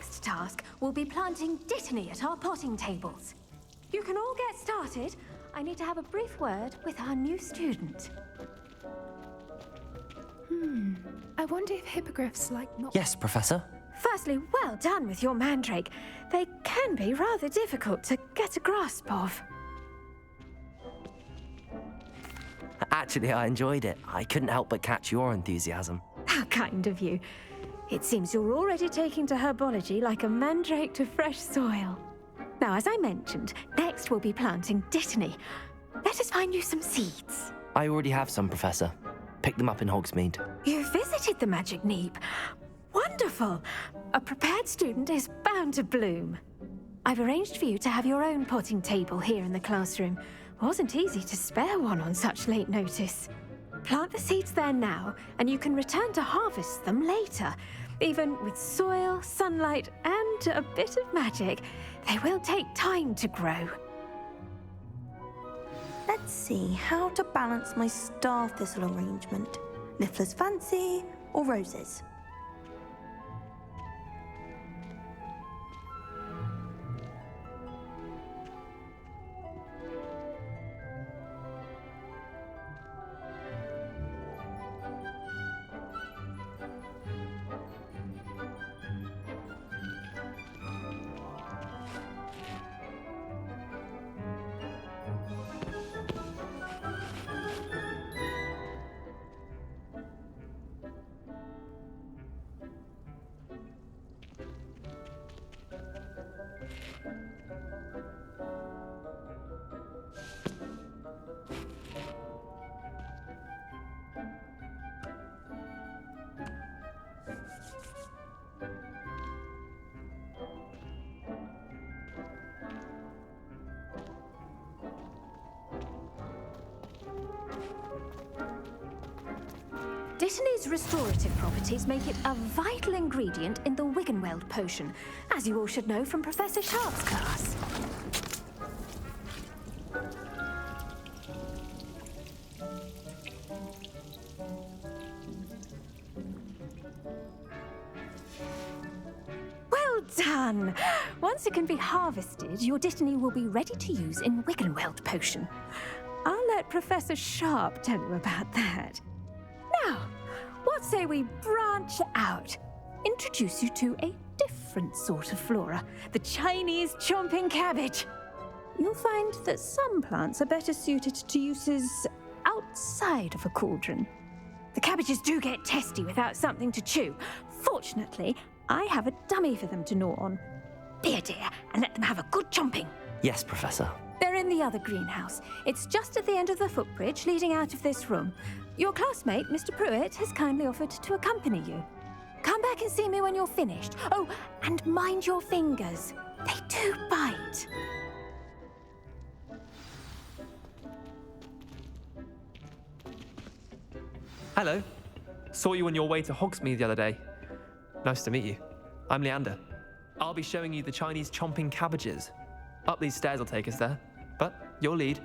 first task will be planting dittany at our potting tables. You can all get started. I need to have a brief word with our new student. I wonder if hippogriffs like not... Yes, Professor. Firstly, well done with your mandrake. They can be rather difficult to get a grasp of. Actually, I enjoyed it. I couldn't help but catch your enthusiasm. How kind of you. It seems you're already taking to herbology like a mandrake to fresh soil. Now, as I mentioned, next we'll be planting dittany. Let us find you some seeds. I already have some, Professor. Picked them up in Hogsmeade. You visited the Magic Neep. Wonderful! A prepared student is bound to bloom. I've arranged for you to have your own potting table here in the classroom. Wasn't easy to spare one on such late notice. Plant the seeds there now, and you can return to harvest them later. Even with soil, sunlight, and a bit of magic, they will take time to grow. Let's see how to balance my star thistle arrangement. Niffler's fancy or roses? Dittany's restorative properties make it a vital ingredient in the Wiggenweld potion, as you all should know from Professor Sharp's class. Well done! Once it can be harvested, your dittany will be ready to use in Wiggenweld potion. I'll let Professor Sharp tell you about that. Now, what say we branch out? Introduce you to a different sort of flora, the Chinese chomping cabbage. You'll find that some plants are better suited to uses outside of a cauldron. The cabbages do get testy without something to chew. Fortunately, I have a dummy for them to gnaw on. Be a dear and let them have a good chomping. Yes, Professor. They're in the other greenhouse. It's just at the end of the footbridge leading out of this room. Your classmate, Mr. Pruitt, has kindly offered to accompany you. Come back and see me when you're finished. Oh, and mind your fingers. They do bite. Hello. Saw you on your way to Hogsmeade the other day. Nice to meet you. I'm Leander. I'll be showing you the Chinese chomping cabbages. Up these stairs will take us there, but you'll lead.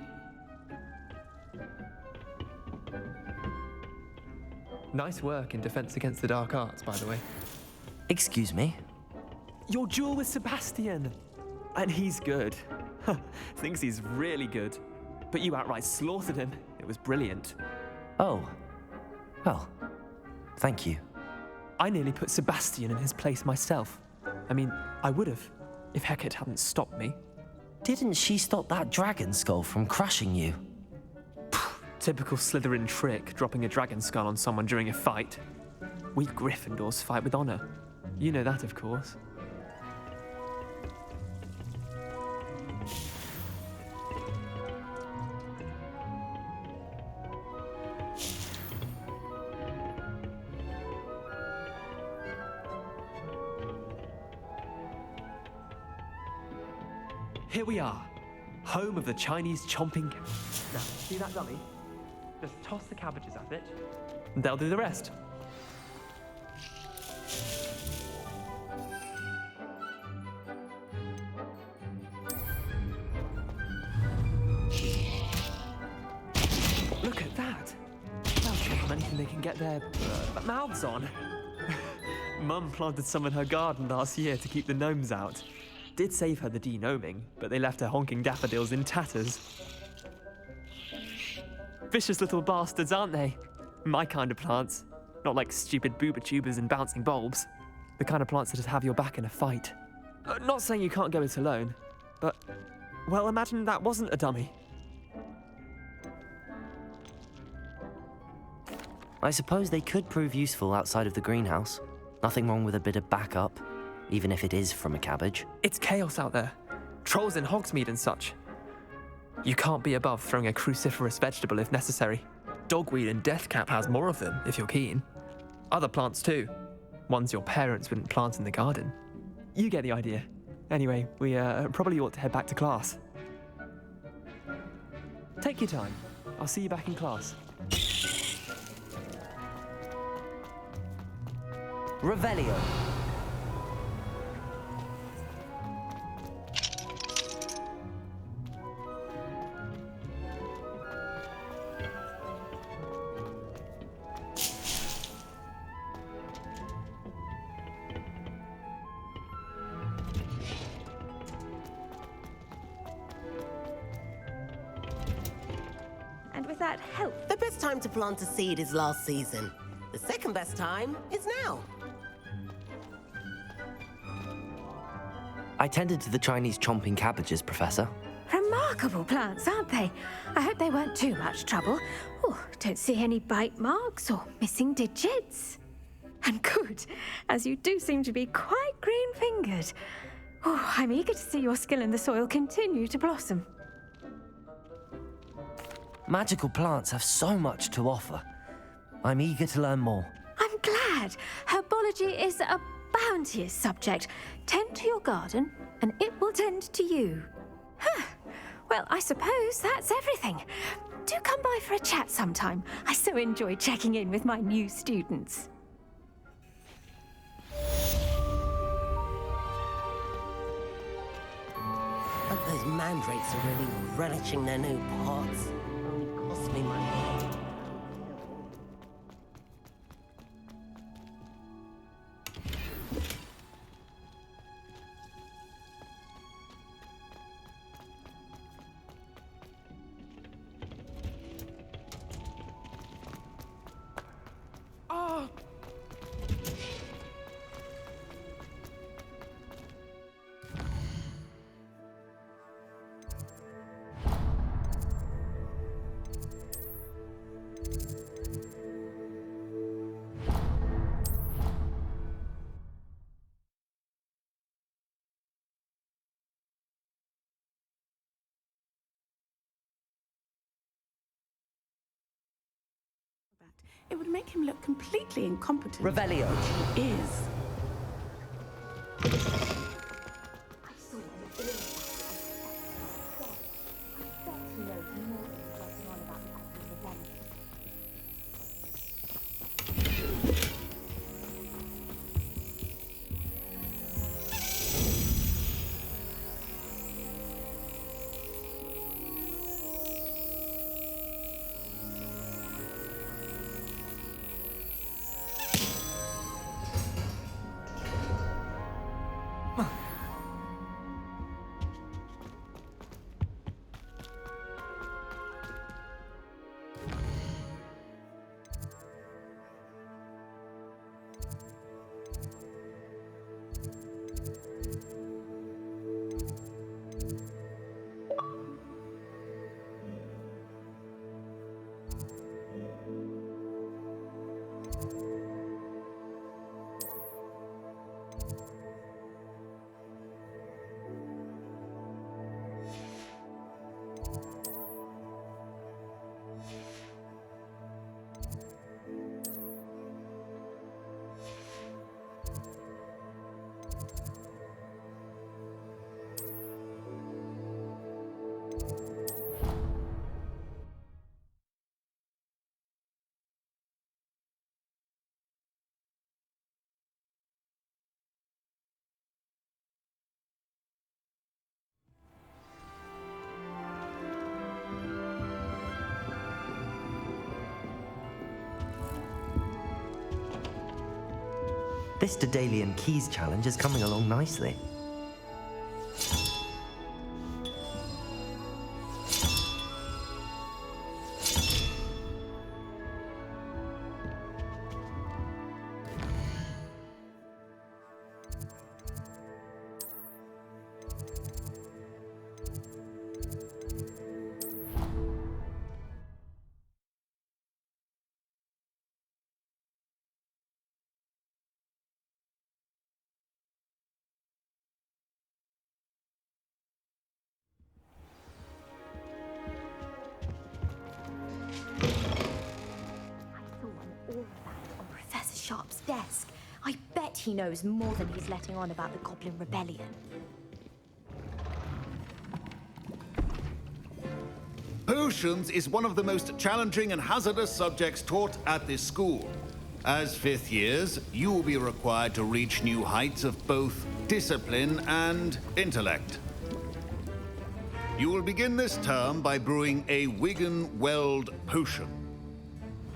Nice work in Defense Against the Dark Arts, by the way. Excuse me? Your duel with Sebastian! And he's good. Thinks he's really good. But you outright slaughtered him. It was brilliant. Oh. Well, thank you. I nearly put Sebastian in his place myself. I mean, I would have, if Hecate hadn't stopped me. Didn't she stop that dragon skull from crushing you? Typical Slytherin trick, dropping a dragon skull on someone during a fight. We Gryffindors fight with honor. You know that, of course. Here we are, home of the Chinese chomping. Now, see that dummy? Just toss the cabbages at it, and they'll do the rest. Look at that! They'll chomp on anything they can get their mouths on. Mum planted some in her garden last year to keep the gnomes out. Did save her the de-gnoming, but they left her honking daffodils in tatters. Vicious little bastards, aren't they? My kind of plants. Not like stupid booba tubers and bouncing bulbs. The kind of plants that'd have your back in a fight. Not saying you can't go it alone, but, well, imagine that wasn't a dummy. I suppose they could prove useful outside of the greenhouse. Nothing wrong with a bit of backup, even if it is from a cabbage. It's chaos out there. Trolls in Hogsmeade and such. You can't be above throwing a cruciferous vegetable if necessary. Dogweed and deathcap has more of them, if you're keen. Other plants too. Ones your parents wouldn't plant in the garden. You get the idea. Anyway, we probably ought to head back to class. Take your time. I'll see you back in class. Revelio. And with that help, The best time to plant a seed is last season. The second best time is now. I tended to the Chinese chomping cabbages, Professor. remarkable plants, aren't they? I hope they weren't too much trouble. Oh, don't see any bite marks or missing digits. And good, as you do seem to be quite green-fingered. Oh, I'm eager to see your skill in the soil continue to blossom. Magical plants have so much to offer. I'm eager to learn more. I'm glad. Herbology is a bounteous subject. Tend to your garden, and it will tend to you. Huh. Well, I suppose that's everything. Do come by for a chat sometime. I so enjoy checking in with my new students. But those mandrakes are really relishing their new pots. Only cost me my head. It would make him look completely incompetent. Revelio. He is. This Daedalian Keys challenge is coming along nicely. Professor Sharp's desk. I bet he knows more than he's letting on about the Goblin Rebellion. Potions is one of the most challenging and hazardous subjects taught at this school. As fifth years, you will be required to reach new heights of both discipline and intellect. You will begin this term by brewing a Wiggenweld potion.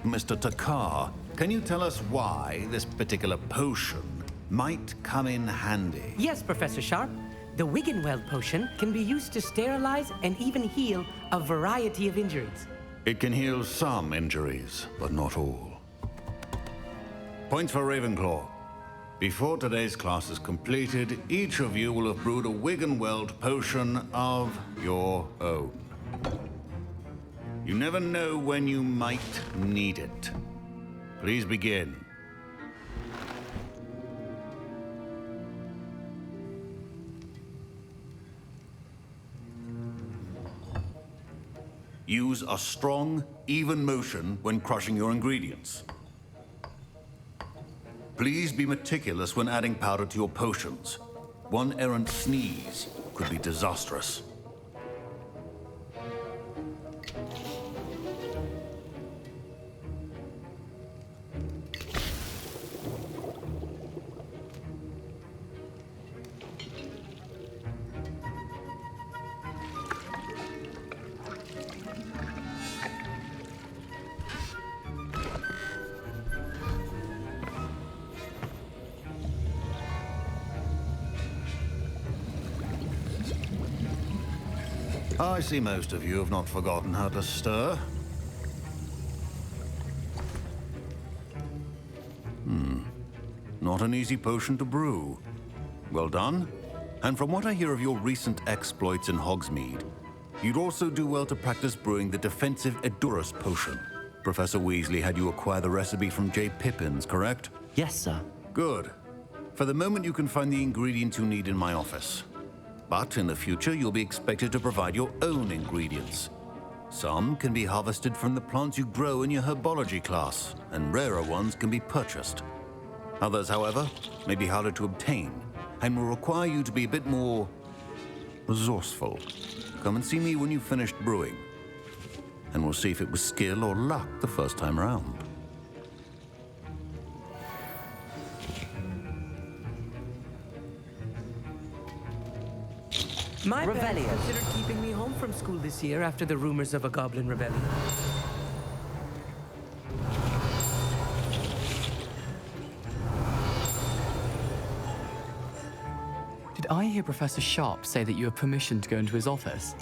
Mr. Takar, can you tell us why this particular potion might come in handy? Yes, Professor Sharp. The Wiggenweld potion can be used to sterilize and even heal a variety of injuries. It can heal some injuries, but not all. Points for Ravenclaw. Before today's class is completed, each of you will have brewed a Wiggenweld potion of your own. You never know when you might need it. Please begin. Use a strong, even motion when crushing your ingredients. Please be meticulous when adding powder to your potions. One errant sneeze could be disastrous. I see most of you have not forgotten how to stir. Not an easy potion to brew. Well done. And from what I hear of your recent exploits in Hogsmeade, you'd also do well to practice brewing the defensive Edurus potion. Professor Weasley had you acquire the recipe from J. Pippins, correct? Yes, sir. Good. For the moment, you can find the ingredients you need in my office. But in the future, you'll be expected to provide your own ingredients. Some can be harvested from the plants you grow in your herbology class, and rarer ones can be purchased. Others, however, may be harder to obtain, and will require you to be a bit more resourceful. Come and see me when you've finished brewing, and we'll see if it was skill or luck the first time around. My parents Revelio. considered keeping me home from school this year after the rumors of a Goblin Rebellion. Did I hear Professor Sharp say that you have permission to go into his office?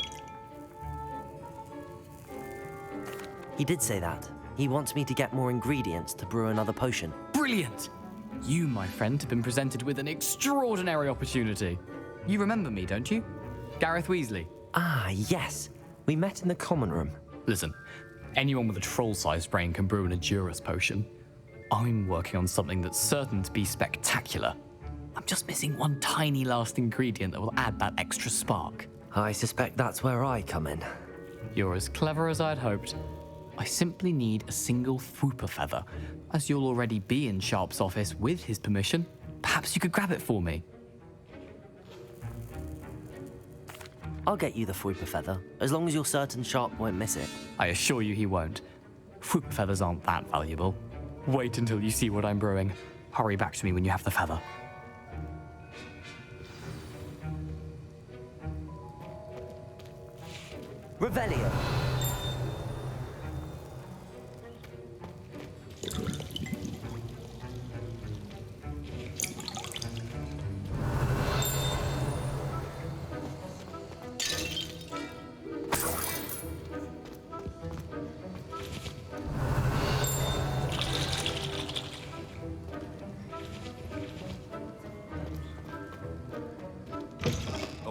He did say that. He wants me to get more ingredients to brew another potion. Brilliant! You, my friend, have been presented with an extraordinary opportunity. You remember me, don't you? Gareth Weasley. Ah, yes. We met in the common room. Listen, anyone with a troll-sized brain can brew an Edurus potion. I'm working on something that's certain to be spectacular. I'm just missing one tiny last ingredient that will add that extra spark. I suspect that's where I come in. You're as clever as I'd hoped. I simply need a single Fwooper feather. As you'll already be in Sharp's office with his permission, perhaps you could grab it for me. I'll get you the Fwooper feather, as long as you're certain Sharp won't miss it. I assure you he won't. Fwooper feathers aren't that valuable. Wait until you see what I'm brewing. Hurry back to me when you have the feather. Revelio.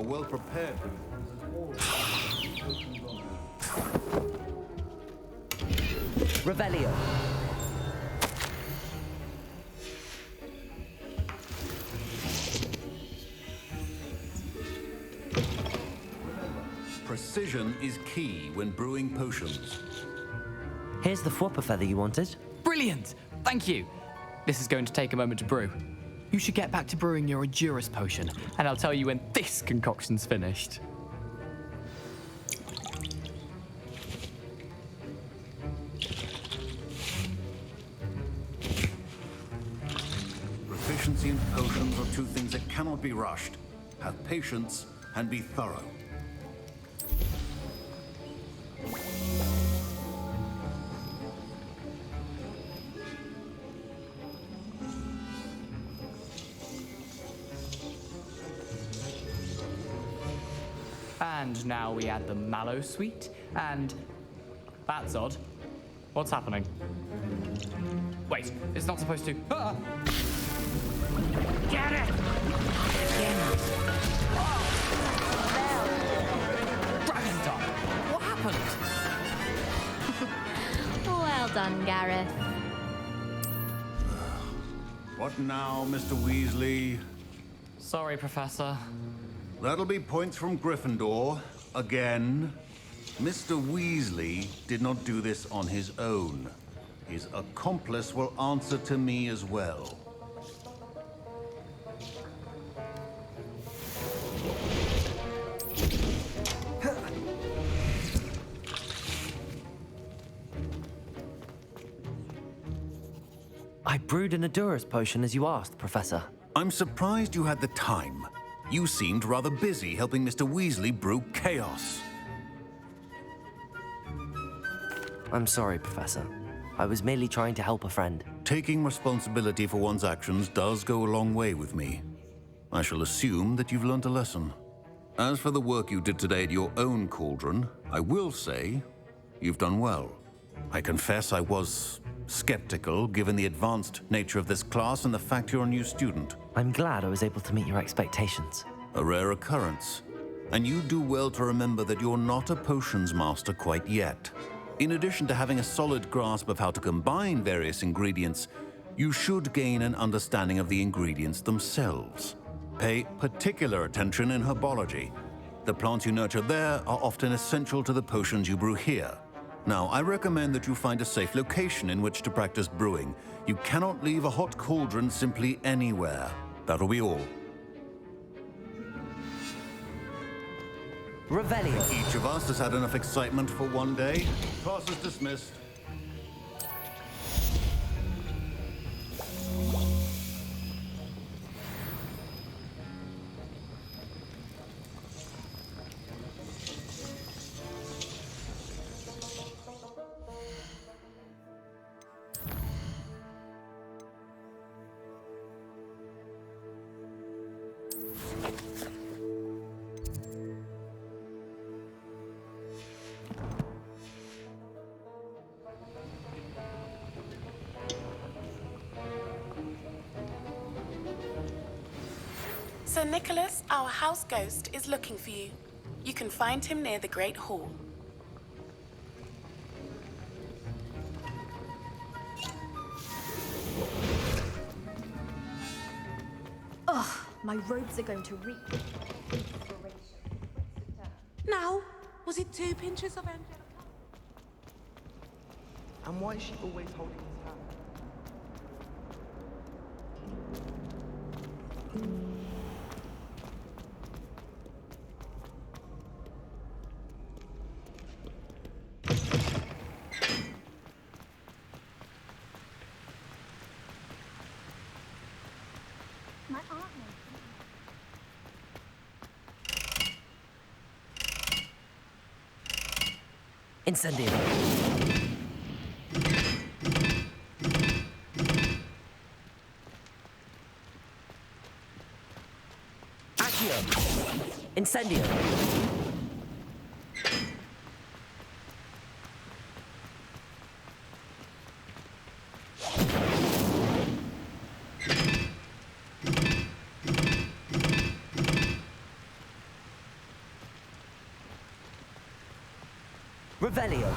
well prepared for Revelio. Precision is key when brewing potions. Here's the flopper feather you wanted. Brilliant! Thank you. This is going to take a moment to brew. You should get back to brewing your Endurus potion, and I'll tell you when this concoction's finished. Proficiency and potions are two things that cannot be rushed. Have patience and be thorough. And now we add the mallow sweet, and that's odd. What's happening? Wait, it's not supposed to. Ah! Get it! Dragon Top! What happened? Well done, Gareth. What now, Mr. Weasley? Sorry, Professor. That'll be points from Gryffindor. Again. Mr. Weasley did not do this on his own. His accomplice will answer to me as well. I brewed an Endurus potion as you asked, Professor. I'm surprised you had the time. You seemed rather busy helping Mr. Weasley brew chaos. I'm sorry, Professor. I was merely trying to help a friend. Taking responsibility for one's actions does go a long way with me. I shall assume that you've learnt a lesson. As for the work you did today at your own cauldron, I will say you've done well. I confess I was skeptical given the advanced nature of this class and the fact you're a new student. I'm glad I was able to meet your expectations. A rare occurrence. And you do well to remember that you're not a potions master quite yet. In addition to having a solid grasp of how to combine various ingredients, you should gain an understanding of the ingredients themselves. Pay particular attention in herbology. The plants you nurture there are often essential to the potions you brew here. Now, I recommend that you find a safe location in which to practice brewing. You cannot leave a hot cauldron simply anywhere. That'll be all. Revelio. Each of us has had enough excitement for one day. Class is dismissed. Sir Nicholas, our house ghost, is looking for you. You can find him near the Great Hall. Ugh, my robes are going to reek. Now, was it 2 pinches of Angelica? And why is she always holding his hand? My aunt knows. Incendio. Accio. Incendio. Revelio.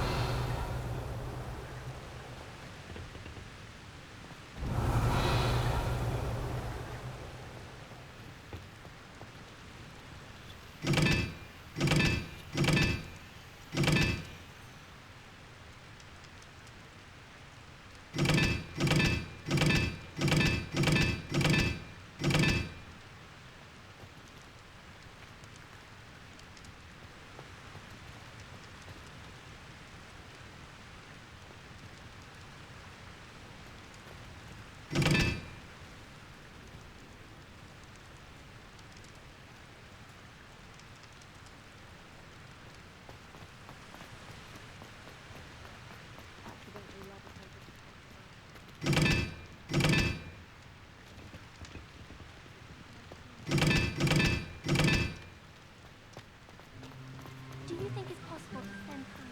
Do you think it's possible to send Harry?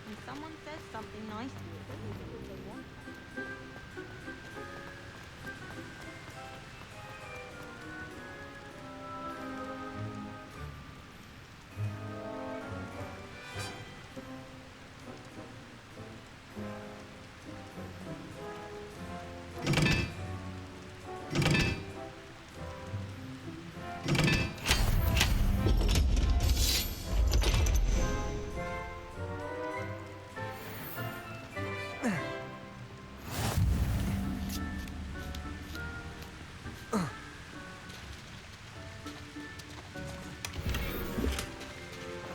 When someone says something nice to you, don't you think they want that?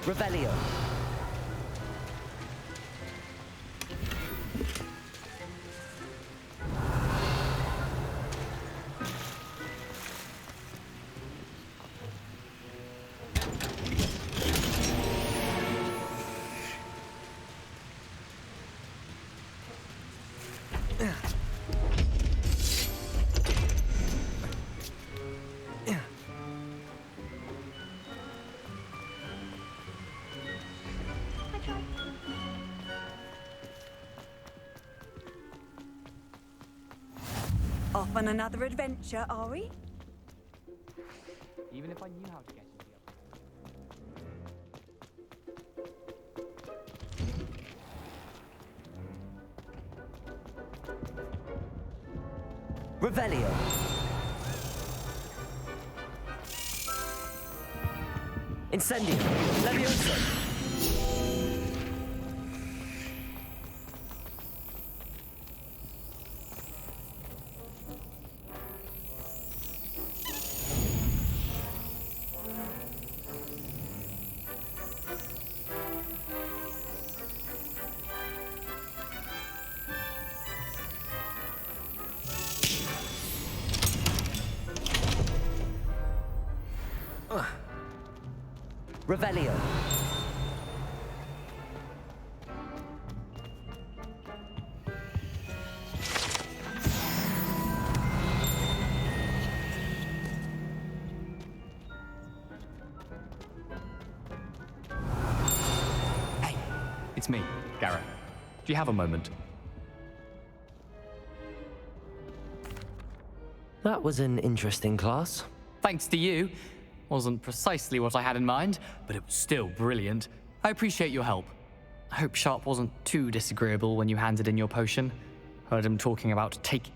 Revelio. Off on another adventure, are we? Even if I knew how to get into the Revelio. Incendio. Levioso. Revelio. Hey, it's me, Garrett. Do you have a moment? That was an interesting class. Thanks to you. Wasn't precisely what I had in mind, but it was still brilliant. I appreciate your help. I hope Sharp wasn't too disagreeable when you handed in your potion. Heard him talking about taking...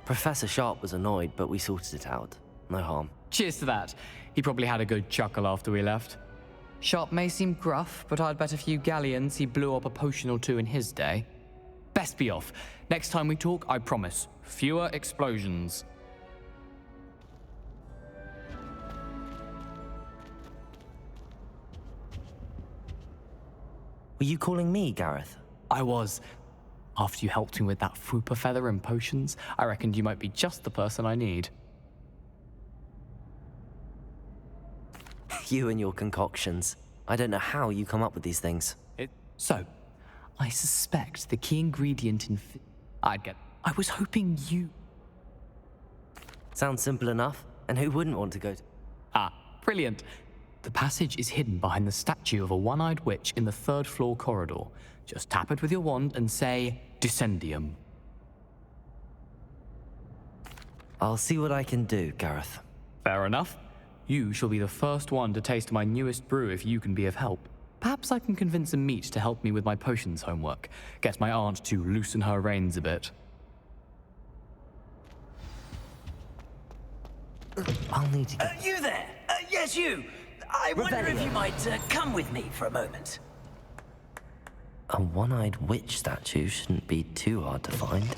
Professor Sharp was annoyed, but we sorted it out. No harm. Cheers to that. He probably had a good chuckle after we left. Sharp may seem gruff, but I'd bet a few galleons he blew up a potion or two in his day. Best be off. Next time we talk, I promise, fewer explosions. Were you calling me, Gareth? I was. After you helped me with that Fupa feather and potions, I reckoned you might be just the person I need. You and your concoctions. I don't know how you come up with these things. So, I suspect the key ingredient in I was hoping you... Sounds simple enough. And who wouldn't want to go to... Ah, brilliant. The passage is hidden behind the statue of a one-eyed witch in the third-floor corridor. Just tap it with your wand and say, Descendium. I'll see what I can do, Gareth. Fair enough. You shall be the first one to taste my newest brew if you can be of help. Perhaps I can convince a meat to help me with my potions homework. Get my aunt to loosen her reins a bit. I'll need to get... You there? Yes, you. I wonder if you might come with me for a moment. A one-eyed witch statue shouldn't be too hard to find.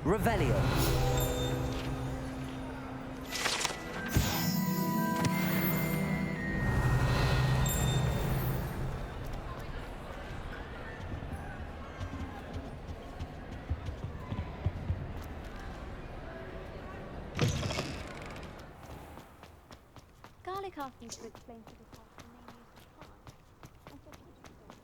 Revelio. Garlic asked you to explain to the staff the main use of plants. I said you should go.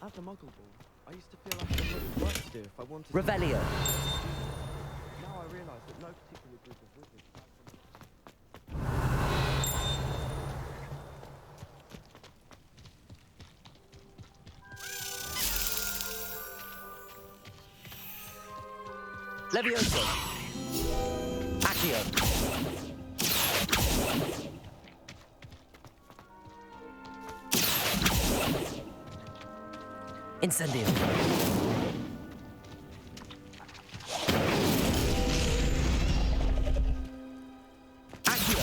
As a muggle ball, I used to feel like I had lots of work to do if I wanted Revelio. Now I realise that no particular group of wizards Levioso. Accio. Incendio. Accio.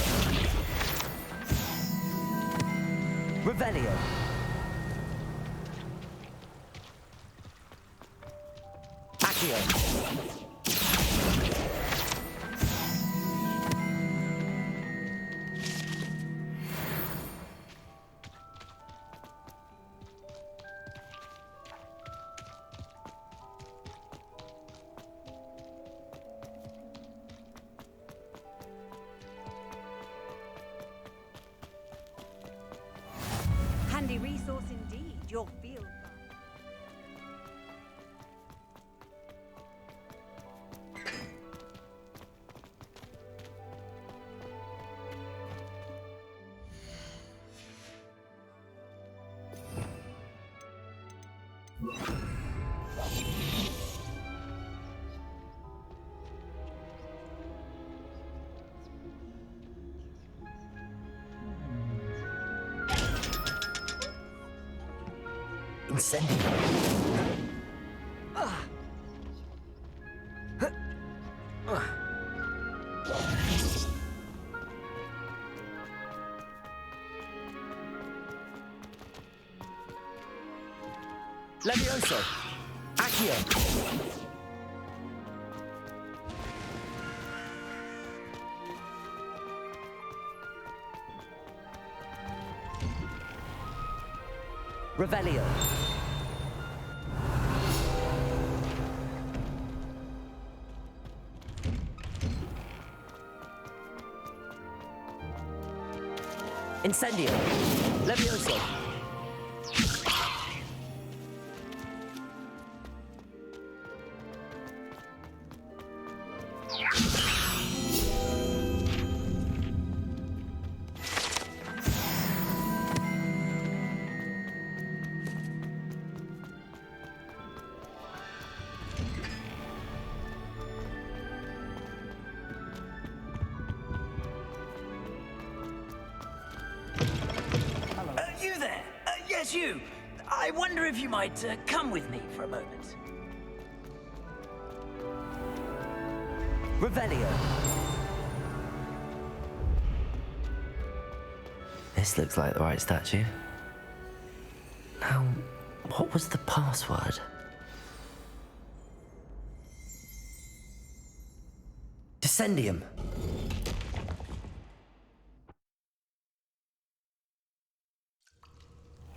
Revelio. Accio. Handy resource indeed, your field guide. Incendio. Levioso. Accio. Revelio. Incendio. Levioso. You there? Yes, you. I wonder if you might come with me for a moment. Revelio. This looks like the right statue. Now, what was the password? Descendium.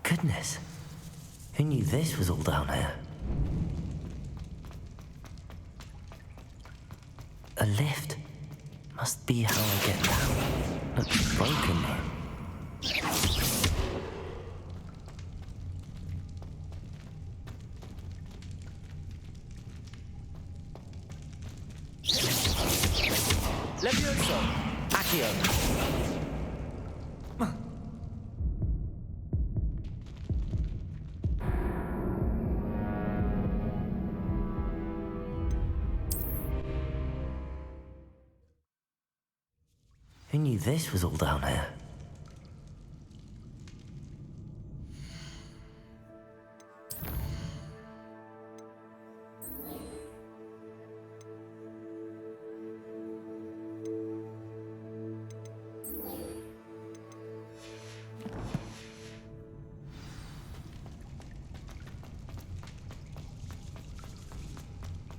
Goodness, who knew this was all down here? A lift. Must be how I get down. Looks broken though. Levioso. Accio. Who knew this was all down here?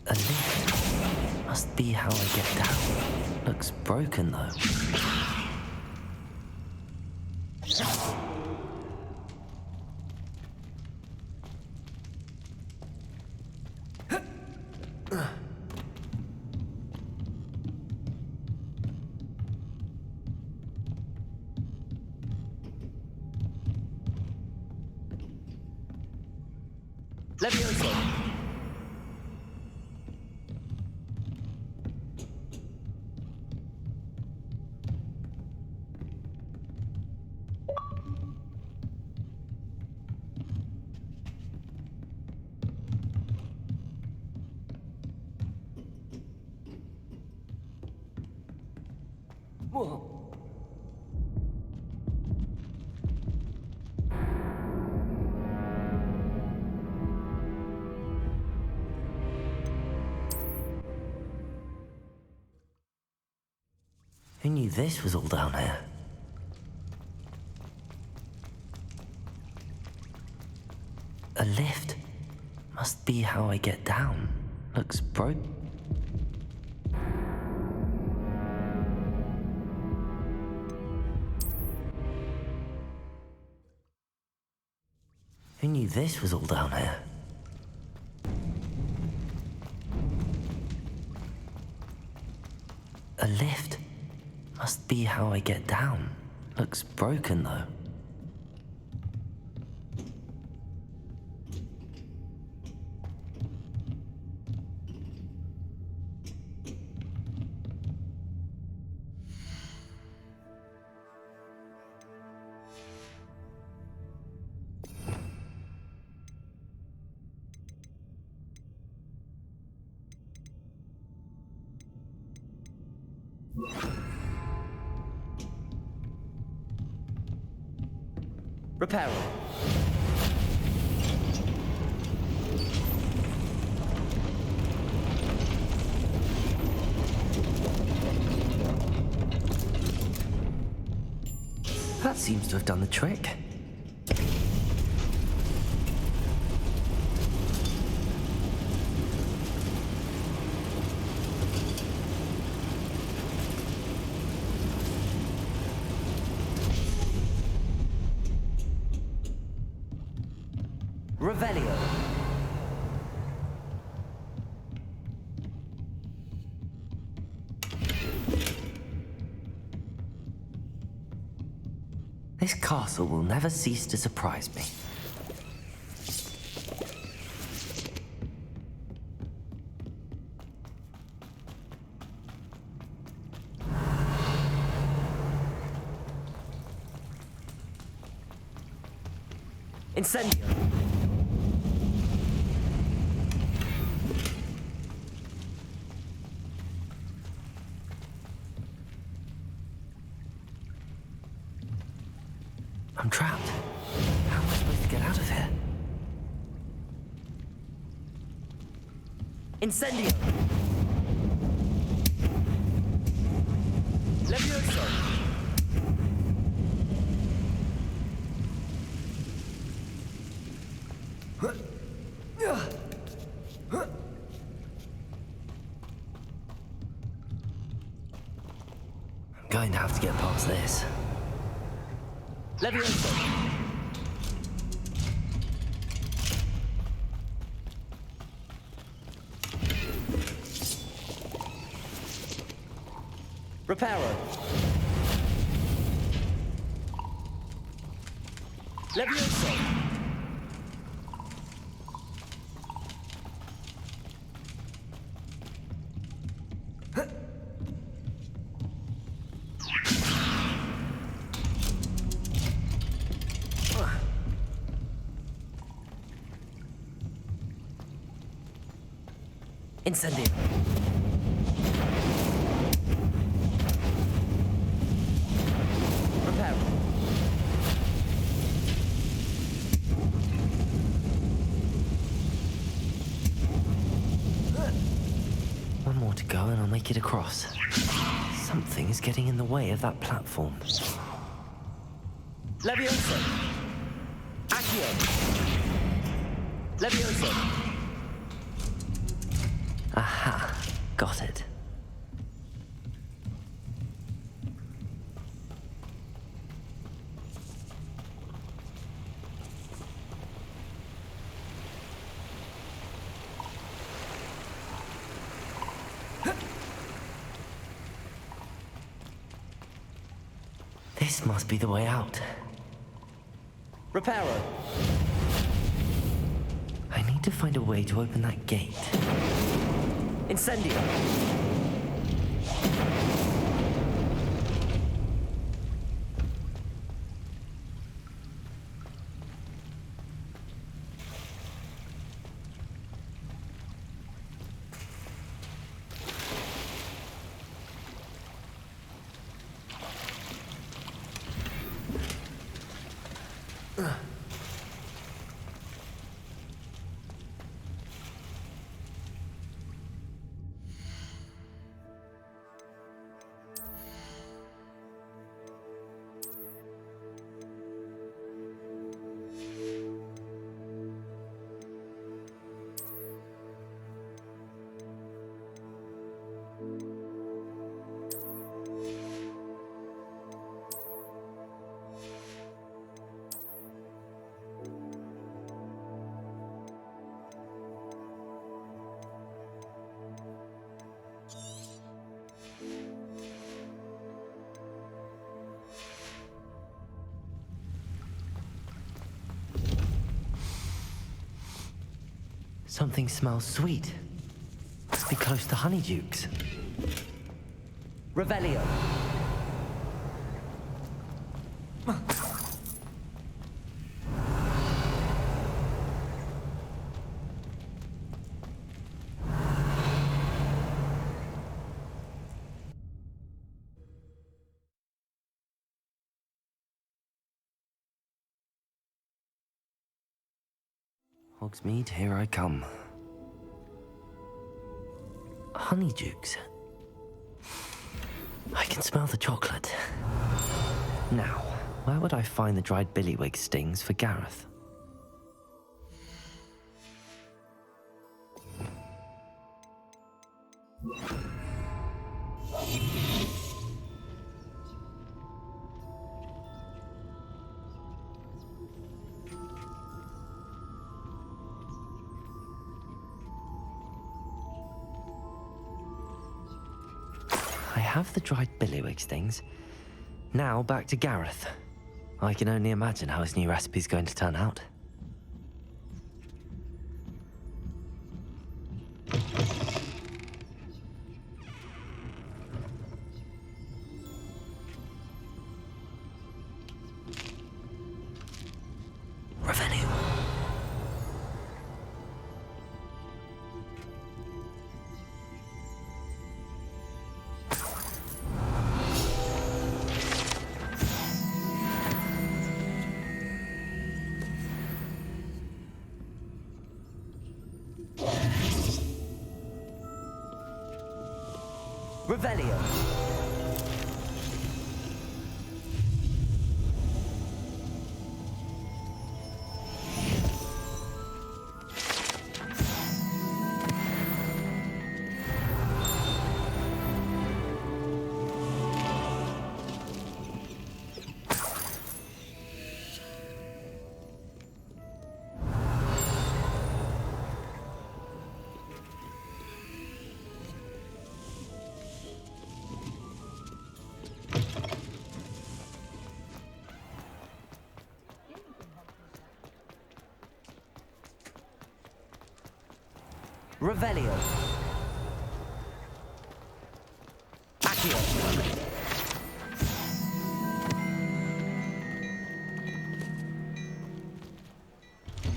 A lift. Must be how I get down. Looks broken though. Levioso. Whoa. Who knew this was all down here? A lift. Must be how I get down. Looks broke. Who knew this was all down here? A lift. Must be how I get down. Looks broken though. Reparo. That seems to have done the trick. Revelio. This castle will never cease to surprise me. Incendio. I'm trapped. How am I supposed to get out of here? Incendio. Levioso. I'm going to have to get past this. Levioso. Reparo. Levioso. Incendio. Reparo. One more to go and I'll make it across. Something is getting in the way of that platform. Levioso. Accio. Levioso. Aha, got it. This must be the way out. Reparo. I need to find a way to open that gate. Incendio. Something smells sweet. Must be close to Honeydukes. Revelio. Hogsmeade, here I come. Honeydukes. I can smell the chocolate. Now, where would I find the dried billywig stings for Gareth? I have the dried billywig stings. Now back to Gareth. I can only imagine how his new recipe's going to turn out. Revenue. Revelio. Revelio. Accio.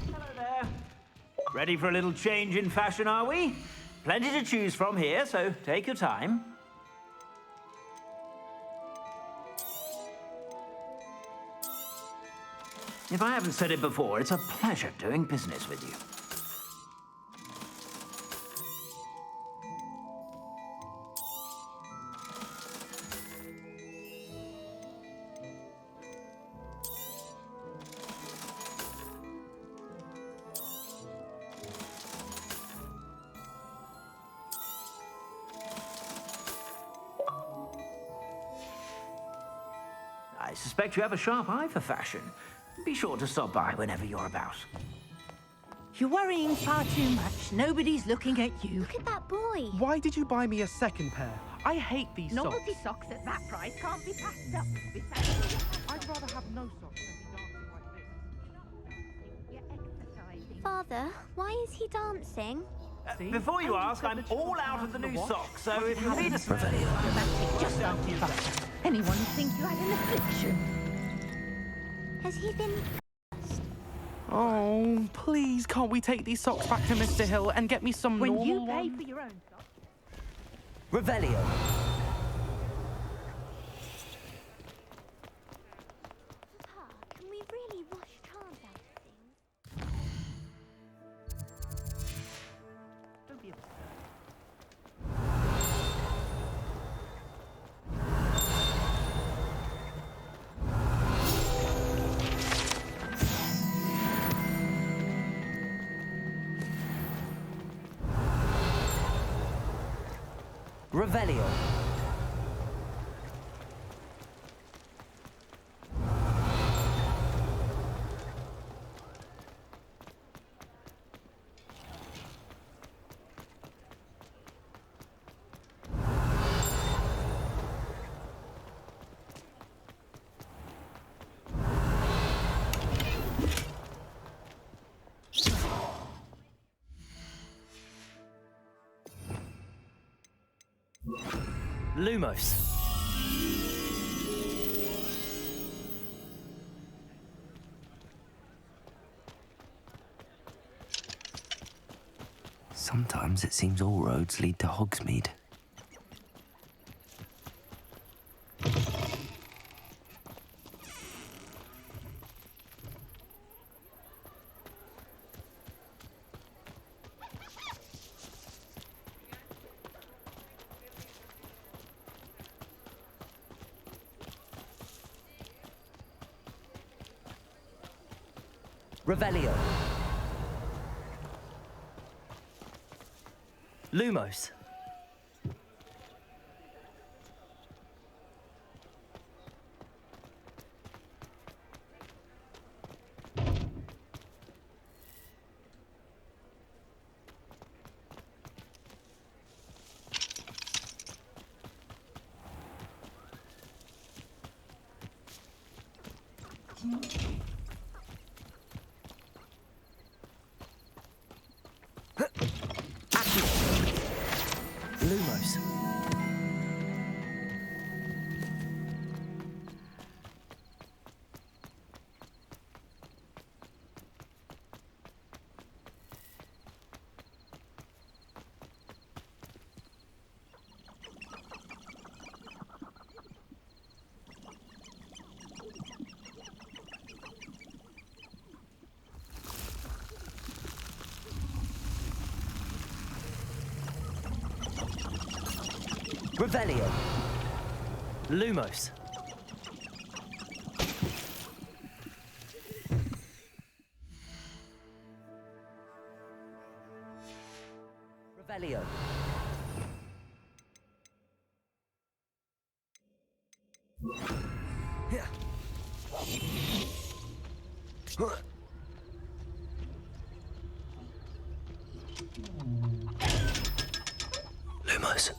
Hello there. Ready for a little change in fashion, are we? Plenty to choose from here, so take your time. If I haven't said it before, it's a pleasure doing business with you. I suspect you have a sharp eye for fashion. Be sure to stop by whenever you're about. You're worrying far too much. Nobody's looking at you. Look at that boy. Why did you buy me a second pair? I hate these Novelty socks. socks at that price can't be passed up. Besides, I'd rather have no socks than be dancing like this. you're exercising. Father, why is he dancing? Before you ask, I'm all out of the new socks, so if you need a Romantic, just aren't you, Buster? Anyone would think you had an affliction. Has he been... Oh, please, can't we take these socks back to Mr. Hill and get me some When normal you pay ones? for your own socks. Revelio. Papa, can we really wash charms out of things? Don't be upset. Revelio. Lumos. Sometimes it seems all roads lead to Hogsmeade. Revelio. Lumos. Lumos. Revelio. Lumos. Revelio. Lumos.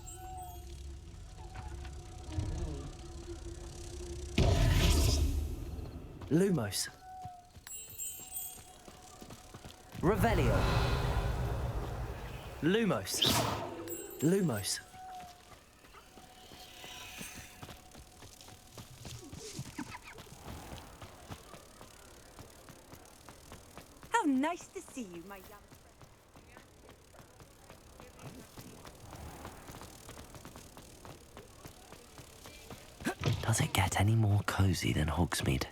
Lumos. Revelio. Lumos. Lumos. How nice to see you, my young Does it get any more cozy than Hogsmeade?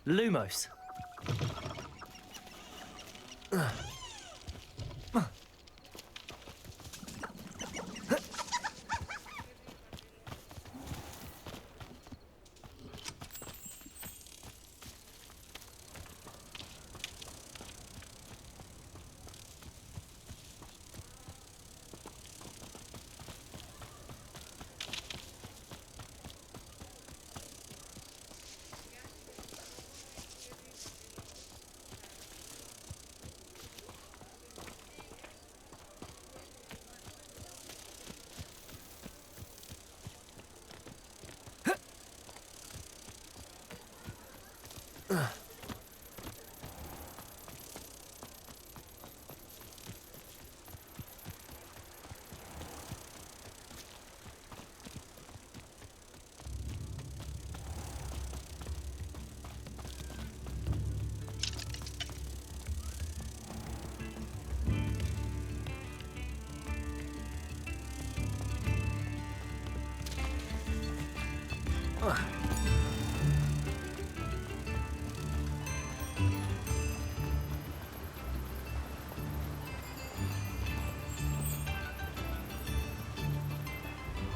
Lumos.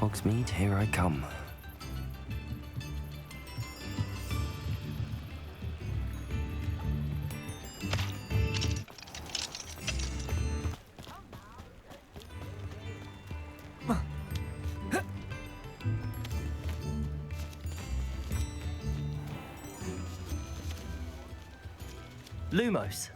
Hogsmeade, here I come. Lumos.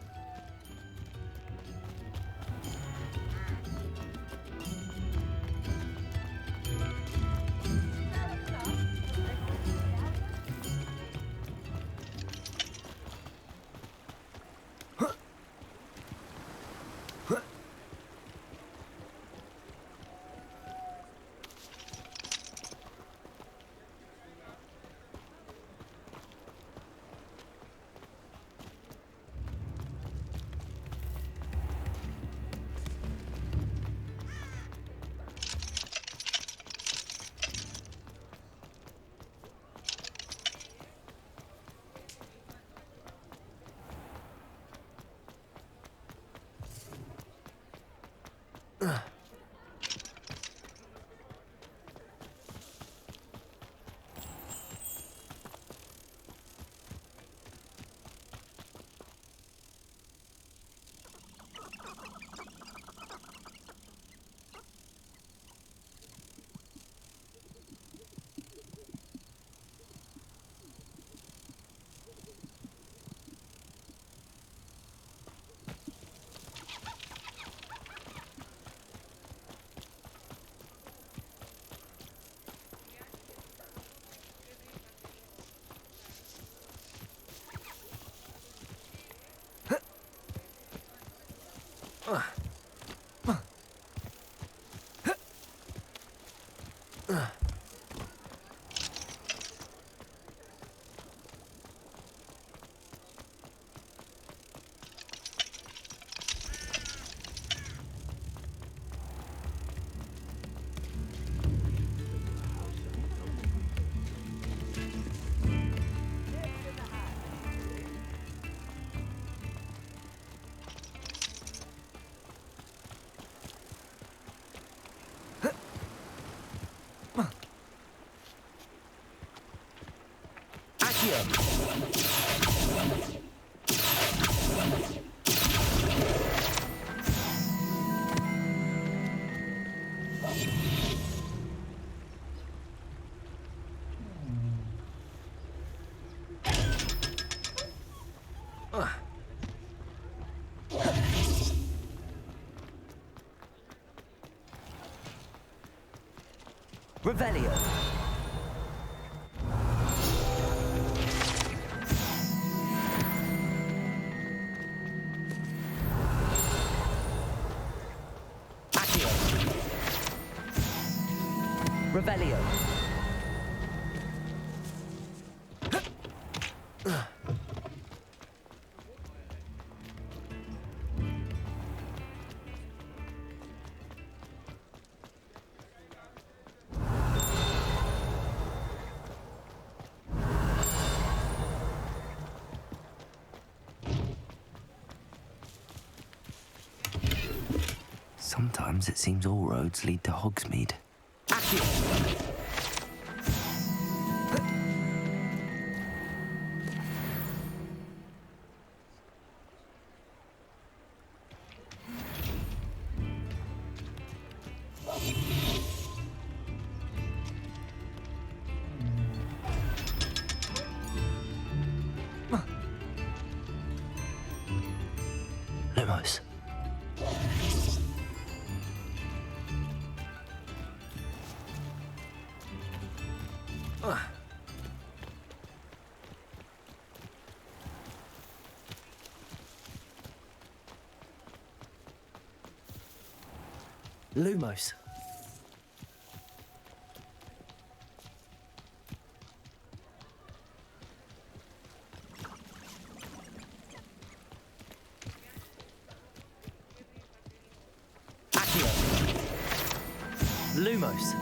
Revelio. Accio. Revelio. Sometimes it seems all roads lead to Hogsmeade. Lumos. Lumos. Accio. Lumos.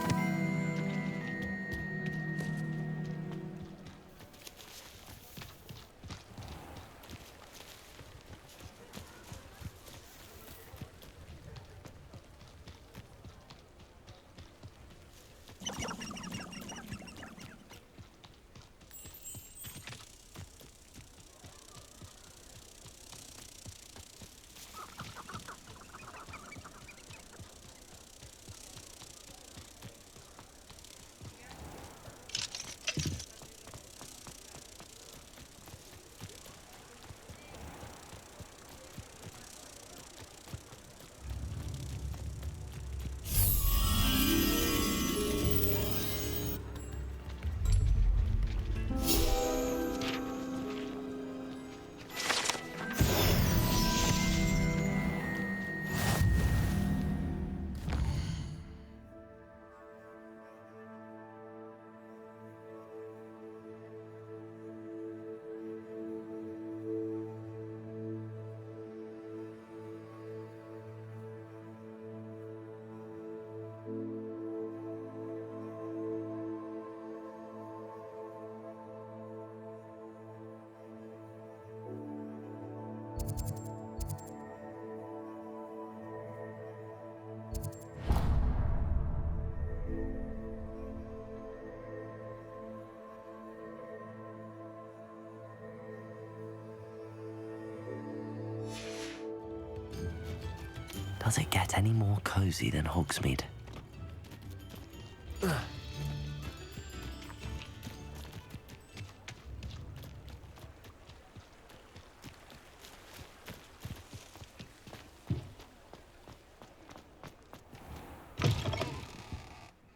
Does it get any more cozy than Hogsmeade?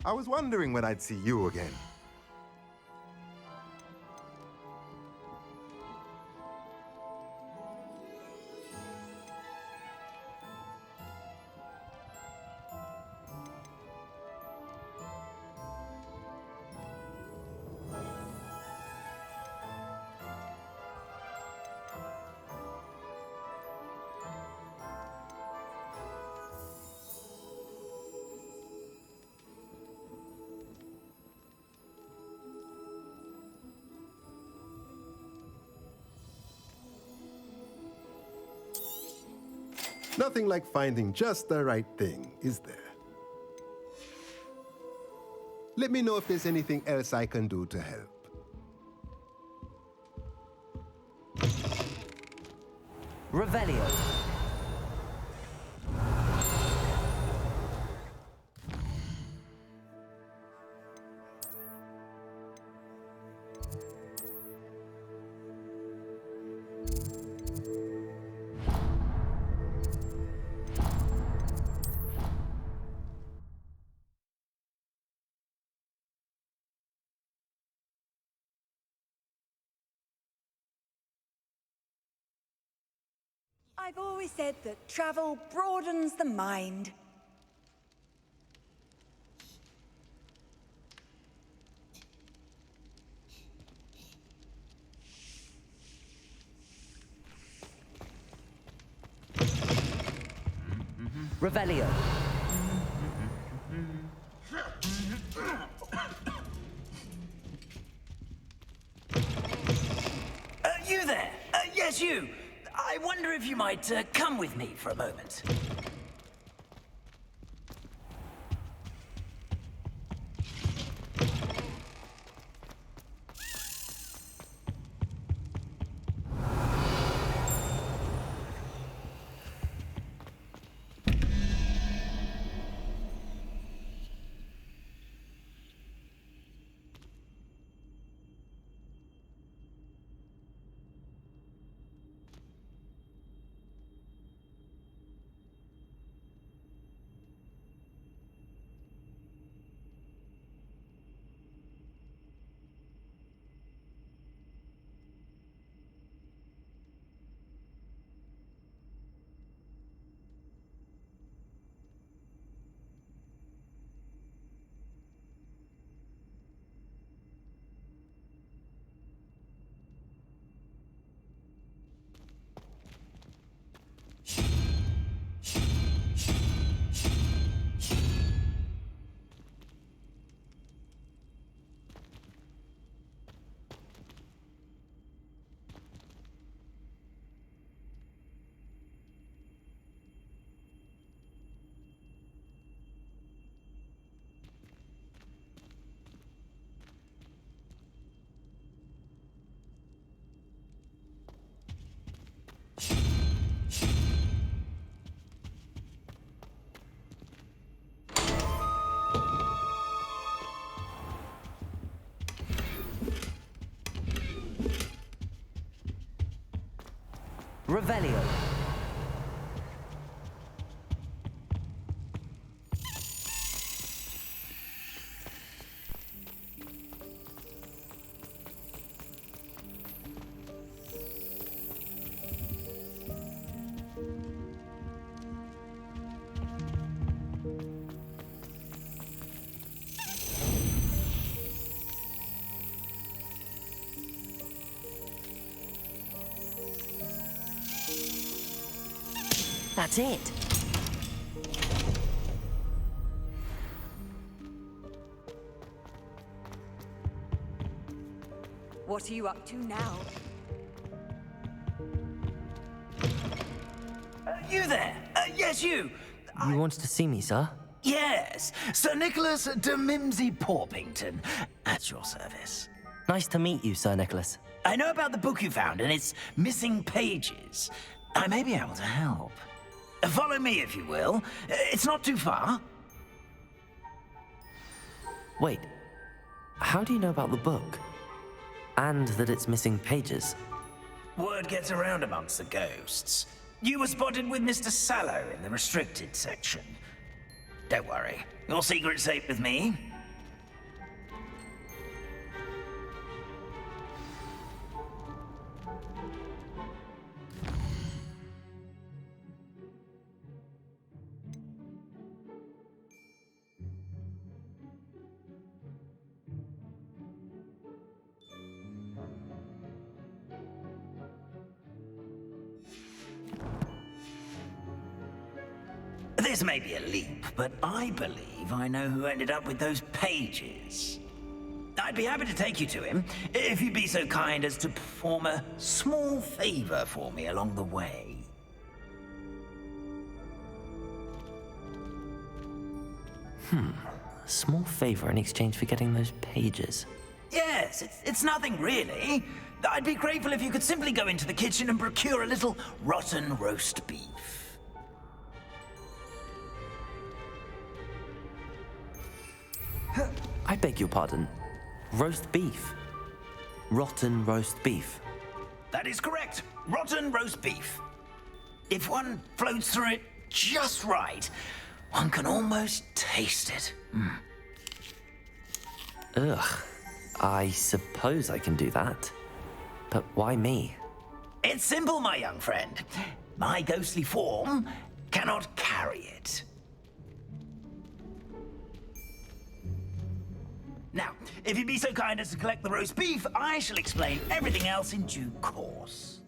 I was wondering when I'd see you again. Nothing like finding just the right thing, is there? Let me know if there's anything else I can do to help. Revelio. I've always said that travel broadens the mind. Revelio. You there? Yes, you. I wonder if you might come with me for a moment. Revelio. That's it. What are you up to now? You there? Yes, you. You wanted to see me, sir? Yes, Sir Nicholas de Mimsy Porpington, at your service. Nice to meet you, Sir Nicholas. I know about the book you found and its missing pages. I may be able to help. Follow me, if you will. It's not too far. Wait, how do you know about the book? And that it's missing pages? Word gets around amongst the ghosts. You were spotted with Mr. Sallow in the restricted section. Don't worry, your secret's safe with me. This may be a leap, but I believe I know who ended up with those pages. I'd be happy to take you to him, if you'd be so kind as to perform a small favor for me along the way. A small favor in exchange for getting those pages. Yes, it's nothing really. I'd be grateful if you could simply go into the kitchen and procure a little rotten roast beef. I beg your pardon. Roast beef. Rotten roast beef. That is correct. Rotten roast beef. If one floats through it just right, one can almost taste it. Ugh. I suppose I can do that. But why me? It's simple, my young friend. My ghostly form cannot carry it. Now, if you'd be so kind as to collect the roast beef, I shall explain everything else in due course.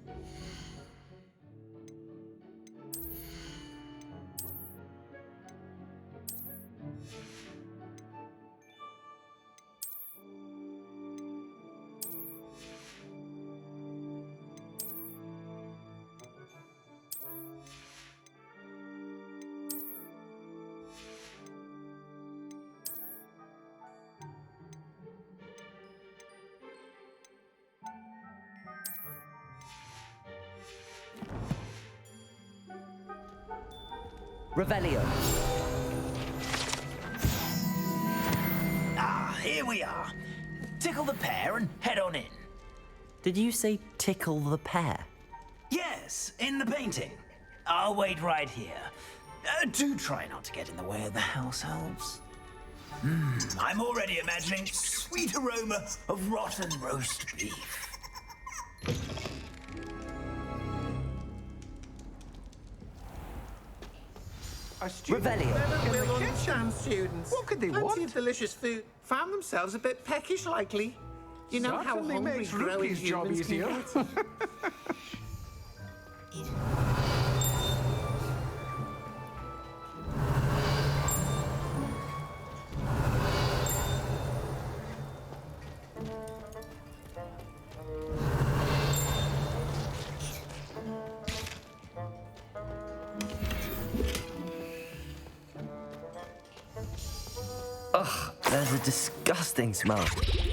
Revelio. Ah, here we are. Tickle the pear and head on in. Did you say tickle the pear? Yes, in the painting. I'll wait right here. Do try not to get in the way of the house elves. I'm already imagining sweet aroma of rotten roast beef. Revelio. Will chance students. What could they Plenty want? of delicious food. Found themselves a bit peckish, likely. You know how Certainly hungry makes growing Ruki's job humans can easier. get. Ugh, there's a disgusting smell.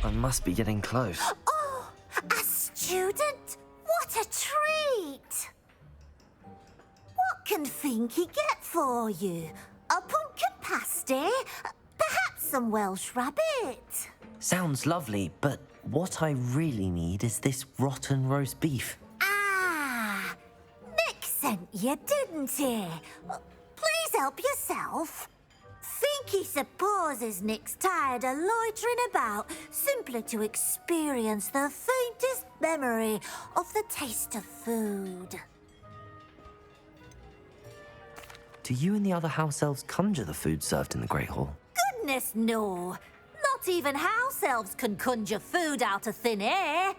I must be getting close. Oh, a student? What a treat! What can Finky get for you? A pumpkin pasty? Perhaps some Welsh rabbit? Sounds lovely, but what I really need is this rotten roast beef. Ah, Nick sent you, didn't he? Please help yourself. Finky supposes Nick's tired of loitering about simply to experience the faintest memory of the taste of food. Do you and the other house elves conjure the food served in the Great Hall? Goodness, no. Not even house elves can conjure food out of thin air.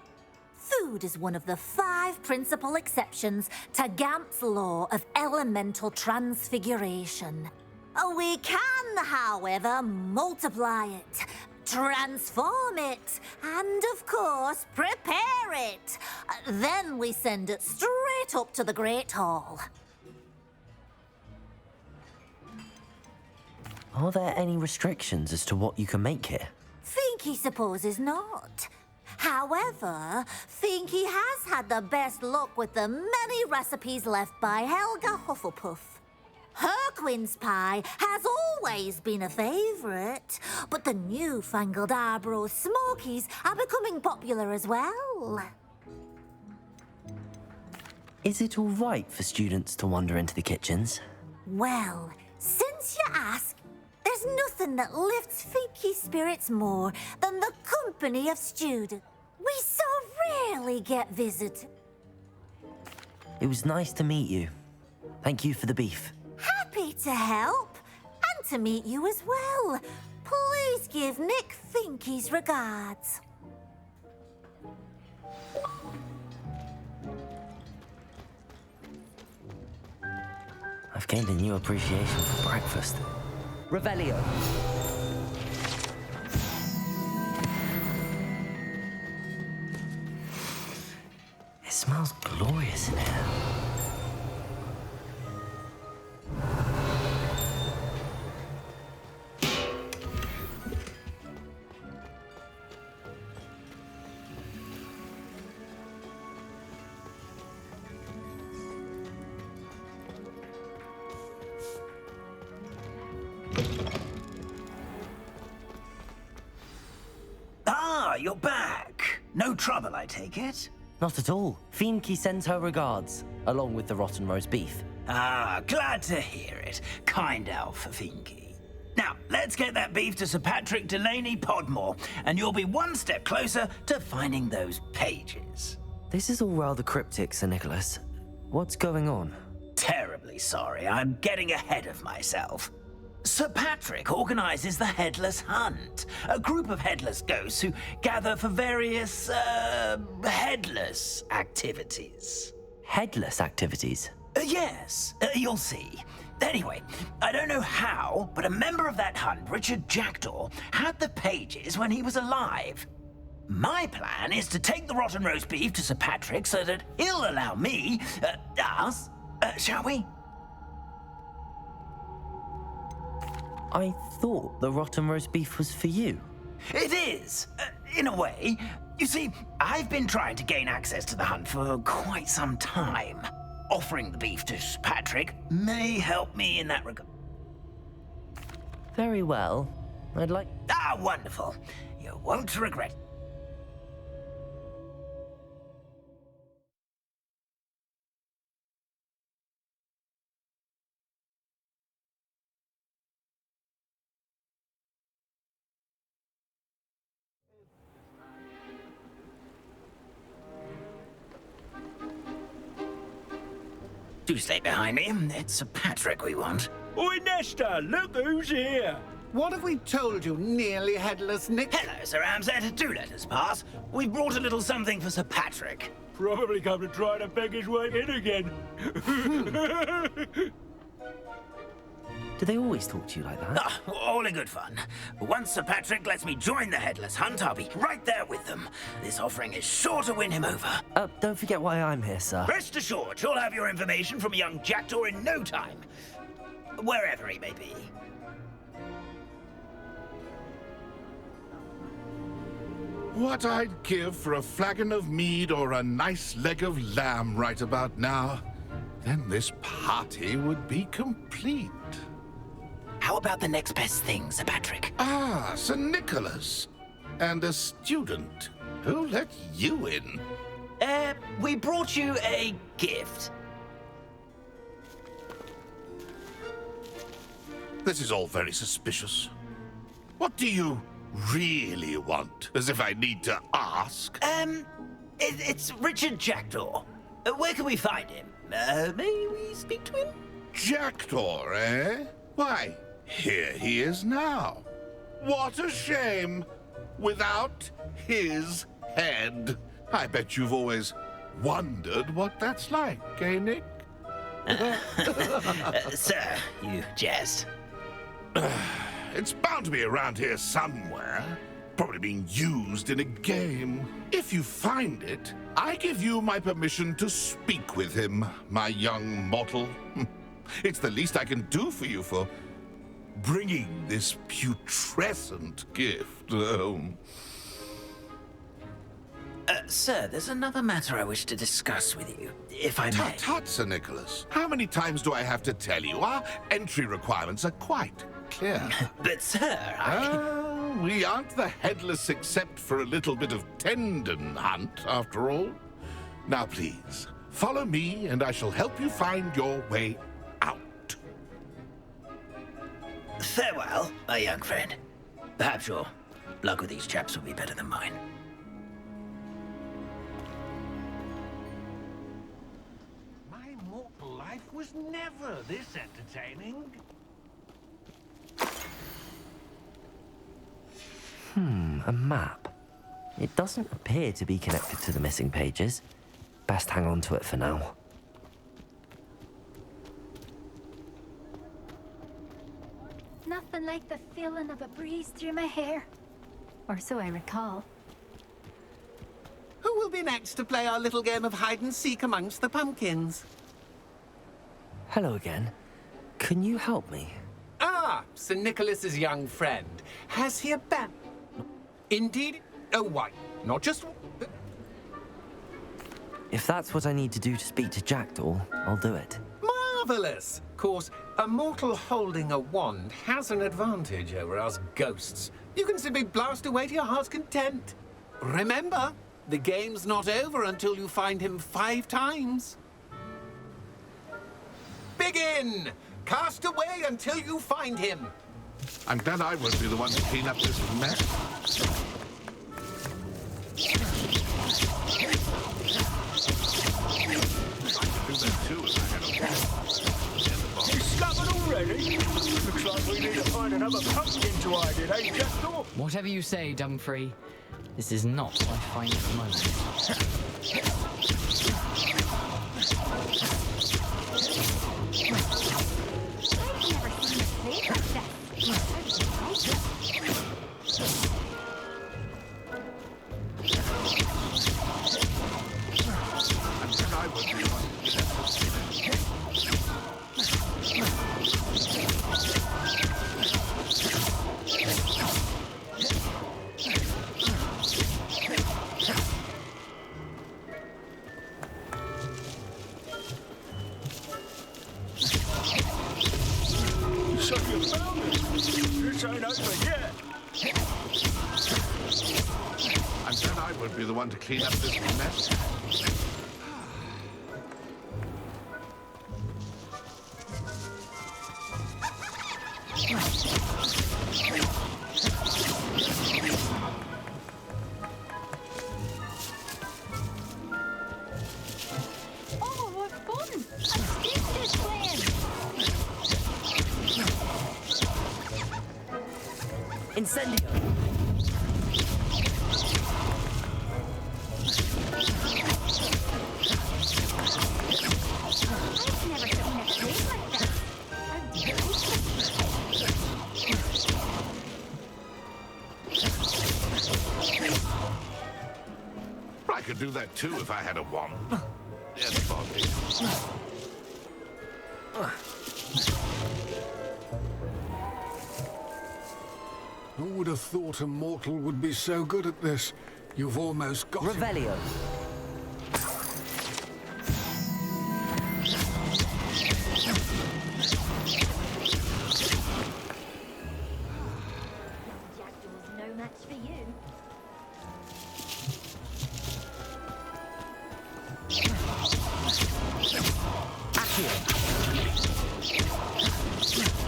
Food is one of the 5 principal exceptions to Gamp's law of elemental transfiguration. We can, however, multiply it, transform it, and, of course, prepare it. Then we send it straight up to the Great Hall. Are there any restrictions as to what you can make here? Finky supposes not. However, Finky has had the best luck with the many recipes left by Helga Hufflepuff. Her quince pie has always been a favourite, but the newfangled Arborough Smokies are becoming popular as well. Is it all right for students to wander into the kitchens? Well, since you ask, there's nothing that lifts Finky's spirits more than the company of students. We so rarely get visited. It was nice to meet you. Thank you for the beef. Happy to help, and to meet you as well. Please give Nick Finky's regards. I've gained a new appreciation for breakfast. Revelio. It smells glorious in here. you're back. No trouble, I take it? Not at all. Fienke sends her regards, along with the rotten roast beef. Ah, glad to hear it. Kind elf, Fienke. Now, let's get that beef to Sir Patrick Delaney Podmore, and you'll be one step closer to finding those pages. This is all rather cryptic, Sir Nicholas. What's going on? Terribly sorry, I'm getting ahead of myself. Sir Patrick organizes the Headless Hunt, a group of headless ghosts who gather for various, headless activities. Headless activities? Yes, you'll see. Anyway, I don't know how, but a member of that hunt, Richard Jackdaw, had the pages when he was alive. My plan is to take the rotten roast beef to Sir Patrick so that he'll allow me, us, shall we? I thought the rotten roast beef was for you. It is, in a way. You see, I've been trying to gain access to the hunt for quite some time. Offering the beef to Sir Patrick may help me in that regard. Very well. I'd like... Ah, wonderful. You won't regret it. Do stay behind me. It's Sir Patrick we want. Oi, Nesta, look who's here. What have we told you, nearly headless Nick? Hello, Sir Ramsay. Do let us pass. We've brought a little something for Sir Patrick. Probably come to try to beg his way in again. Do they always talk to you like that? Ah, all in good fun. Once Sir Patrick lets me join the Headless Hunt, I'll be right there with them. This offering is sure to win him over. Don't forget why I'm here, sir. Rest assured, you'll have your information from young Jackdaw in no time. Wherever he may be. What I'd give for a flagon of mead or a nice leg of lamb right about now. Then this party would be complete. How about the next best thing, Sir Patrick? Ah, Sir Nicholas. And a student. Who let you in? We brought you a gift. This is all very suspicious. What do you really want? As if I need to ask. It's Richard Jackdaw. Where can we find him? May we speak to him? Jackdaw, eh? Why, here he is now. What a shame. Without his head. I bet you've always wondered what that's like, eh, Nick? Sir, you jest. It's bound to be around here somewhere. Probably being used in a game. If you find it, I give you my permission to speak with him, my young mortal. It's the least I can do for you for bringing this putrescent gift home. Sir, there's another matter I wish to discuss with you, if I may. Tut, tut, Sir Nicholas. How many times do I have to tell you? Our entry requirements are quite clear. But, sir, we aren't the headless except for a little bit of tendon hunt, after all. Now, please, follow me, and I shall help you find your way out. Farewell, my young friend. Perhaps your luck with these chaps will be better than mine. My mortal life was never this entertaining. A map. It doesn't appear to be connected to the missing pages. Best hang on to it for now. Nothing like the feeling of a breeze through my hair. Or so I recall. Who will be next to play our little game of hide and seek amongst the pumpkins? Hello again. Can you help me? Ah, Sir Nicholas's young friend. Has he abandoned? Indeed. Oh, why? Not just... If that's what I need to do to speak to Jackdaw, I'll do it. Marvelous! Of course, a mortal holding a wand has an advantage over us ghosts. You can simply blast away to your heart's content. Remember, the game's not over until you find him 5 times. Begin! Cast away until you find him. I'm glad I won't be the one to clean up this mess. I could do that too if I had a wand. Discovered already? Looks like we need to find another pumpkin to hide in, eh, Jackdaw? Whatever you say, Dumfrey. This is not my finest moment. So you found it. This ain't over yet. I'm glad I won't be the one to clean up this mess. Oh, what fun! A stick is playing! Incendio! I've never seen a place like that. How I could do that too if I had a wand. Yes, Bobby. Who would have thought a mortal would be so good at this? You've almost got Revelio. Jackdaw's no match for you.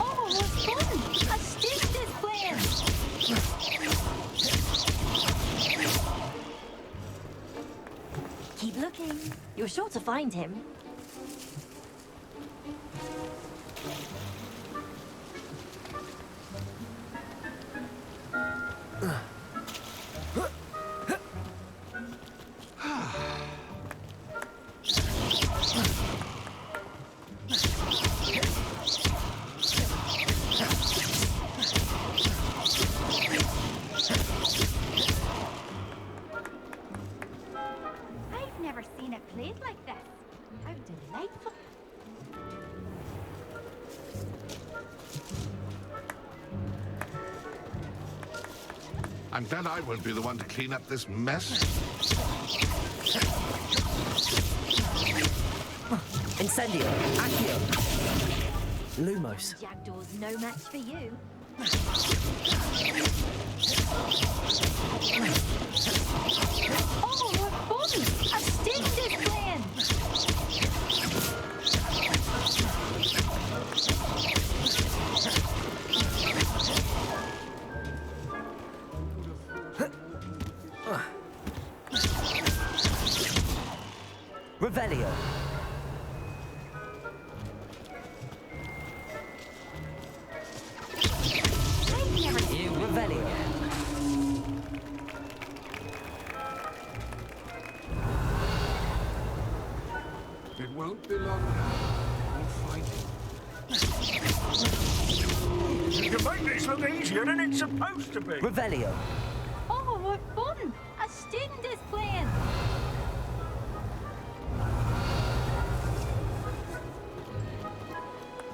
Oh, what fun! A stick is playing! Keep looking. You're sure to find him. I've never seen a place like this. How delightful. I'm glad I won't be the one to clean up this mess. Incendio. Accio. Lumos. Jackdaw's no match for you. Oh, what fun! A stick is playing! Revelio. I've never You Revelio. It won't be long now. We'll find him. You make this look easier than it's supposed to be. Revelio. Oh, what fun! A student is playing!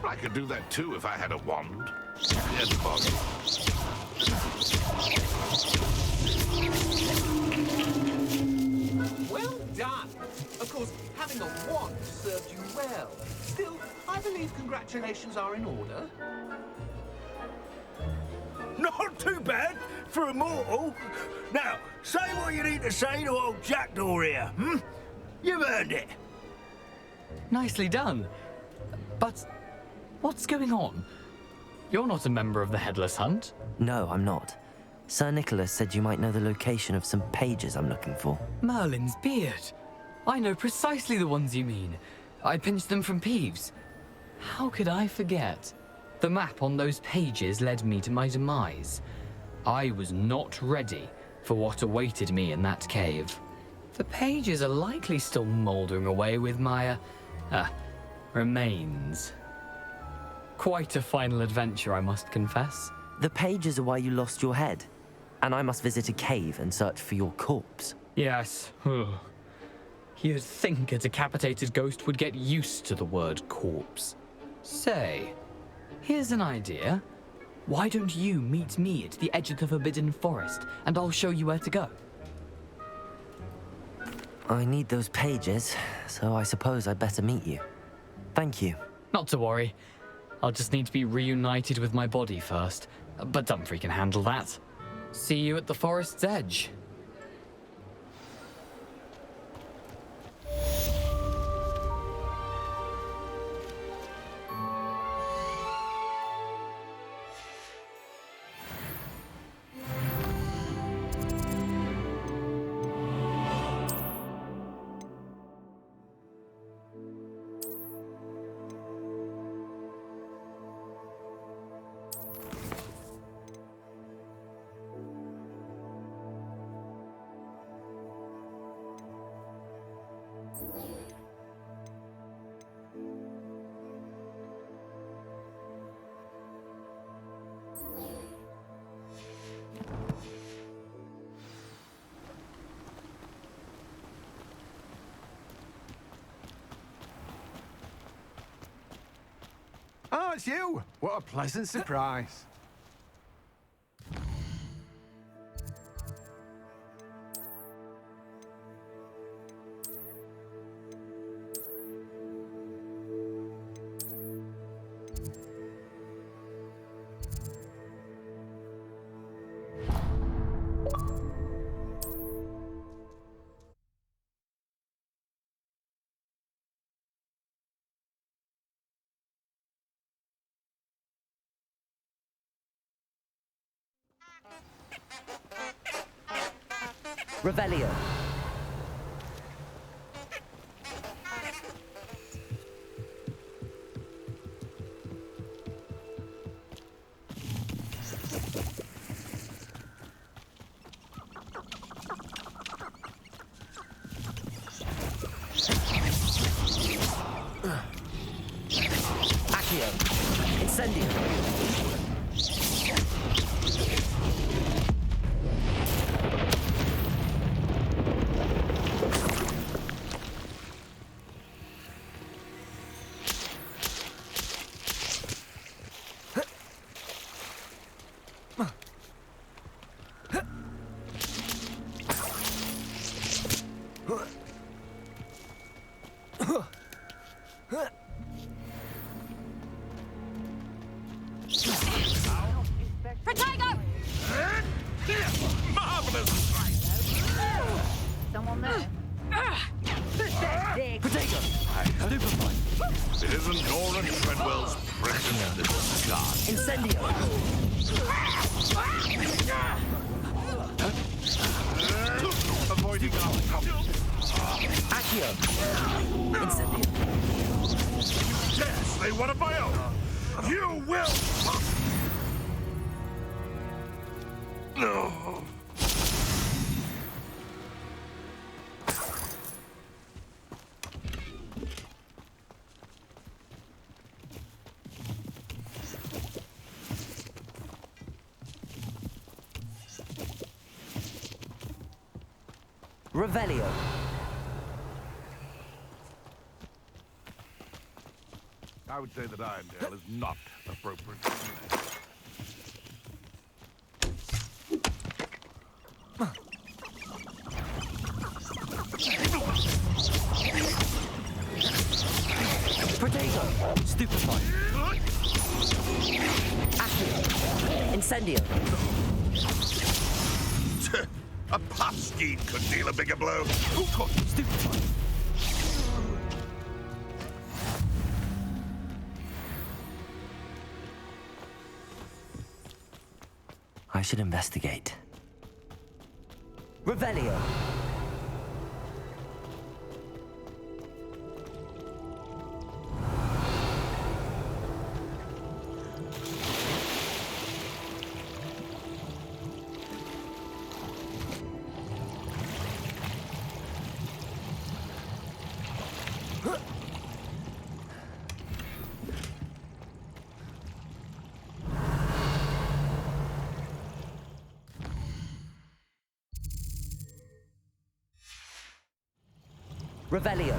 I could do that too if I had a wand. Yes, Bobby. Well done. Of course, having a wand served you well. Still, I believe congratulations are in order. Not too bad. For a mortal? Now, say what you need to say to old Jackdaw here, hmm? You've earned it. Nicely done. But what's going on? You're not a member of the Headless Hunt. No, I'm not. Sir Nicholas said you might know the location of some pages I'm looking for. Merlin's beard. I know precisely the ones you mean. I pinched them from Peeves. How could I forget? The map on those pages led me to my demise. I was not ready for what awaited me in that cave. The pages are likely still mouldering away with my, remains. Quite a final adventure, I must confess. The pages are why you lost your head, and I must visit a cave and search for your corpse. Yes. You'd think a decapitated ghost would get used to the word corpse. Say, here's an idea. Why don't you meet me at the edge of the Forbidden Forest, and I'll show you where to go? I need those pages, so I suppose I'd better meet you. Thank you. Not to worry. I'll just need to be reunited with my body first, but Dumfries can handle that. See you at the forest's edge. Oh, it's you! What a pleasant surprise. Revelio. Accio. Incendio. Someone there. Pathetic. Potato! It isn't Nora Treadwell's precious little scar. Incendio! Avoiding our compass. Accio! Incendio! Yes, they want a bio! You will! No. Revelio. I would say that Irondale is not appropriate. Potato! Stupefy! Accio! Incendio! A pumpkin could deal a bigger blow. Who caught stupid? I should investigate. Revelio. Revelio.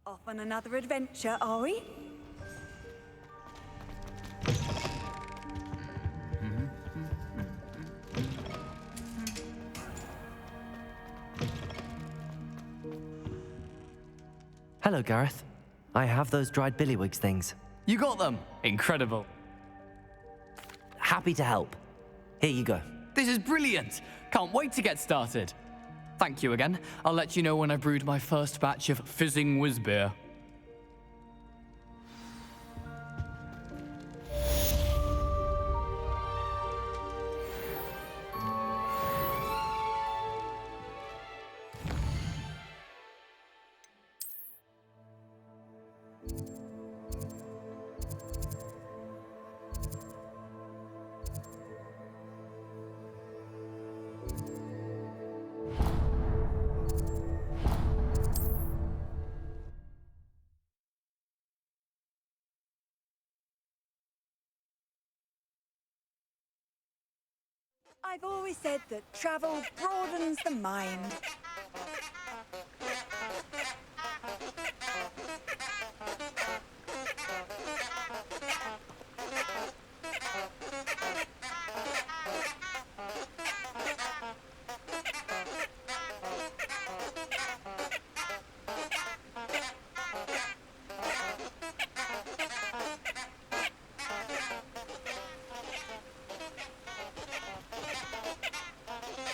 Off on another adventure, are we? Hello, Gareth. I have those dried billywigs things. You got them! Incredible. Happy to help. Here you go. This is brilliant! Can't wait to get started. Thank you again. I'll let you know when I've brewed my first batch of fizzing whiz beer. I've always said that travel broadens the mind.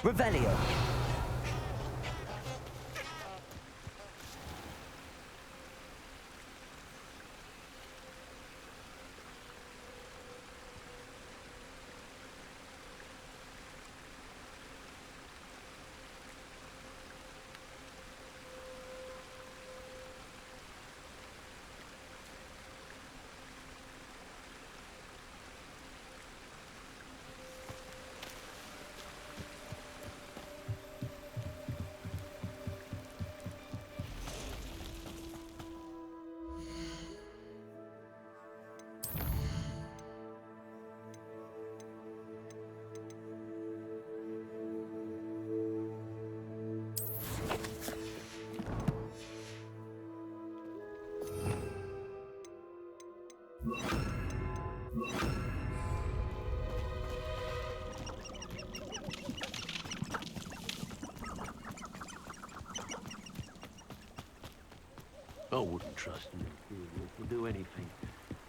Revelio. I wouldn't trust them to do anything.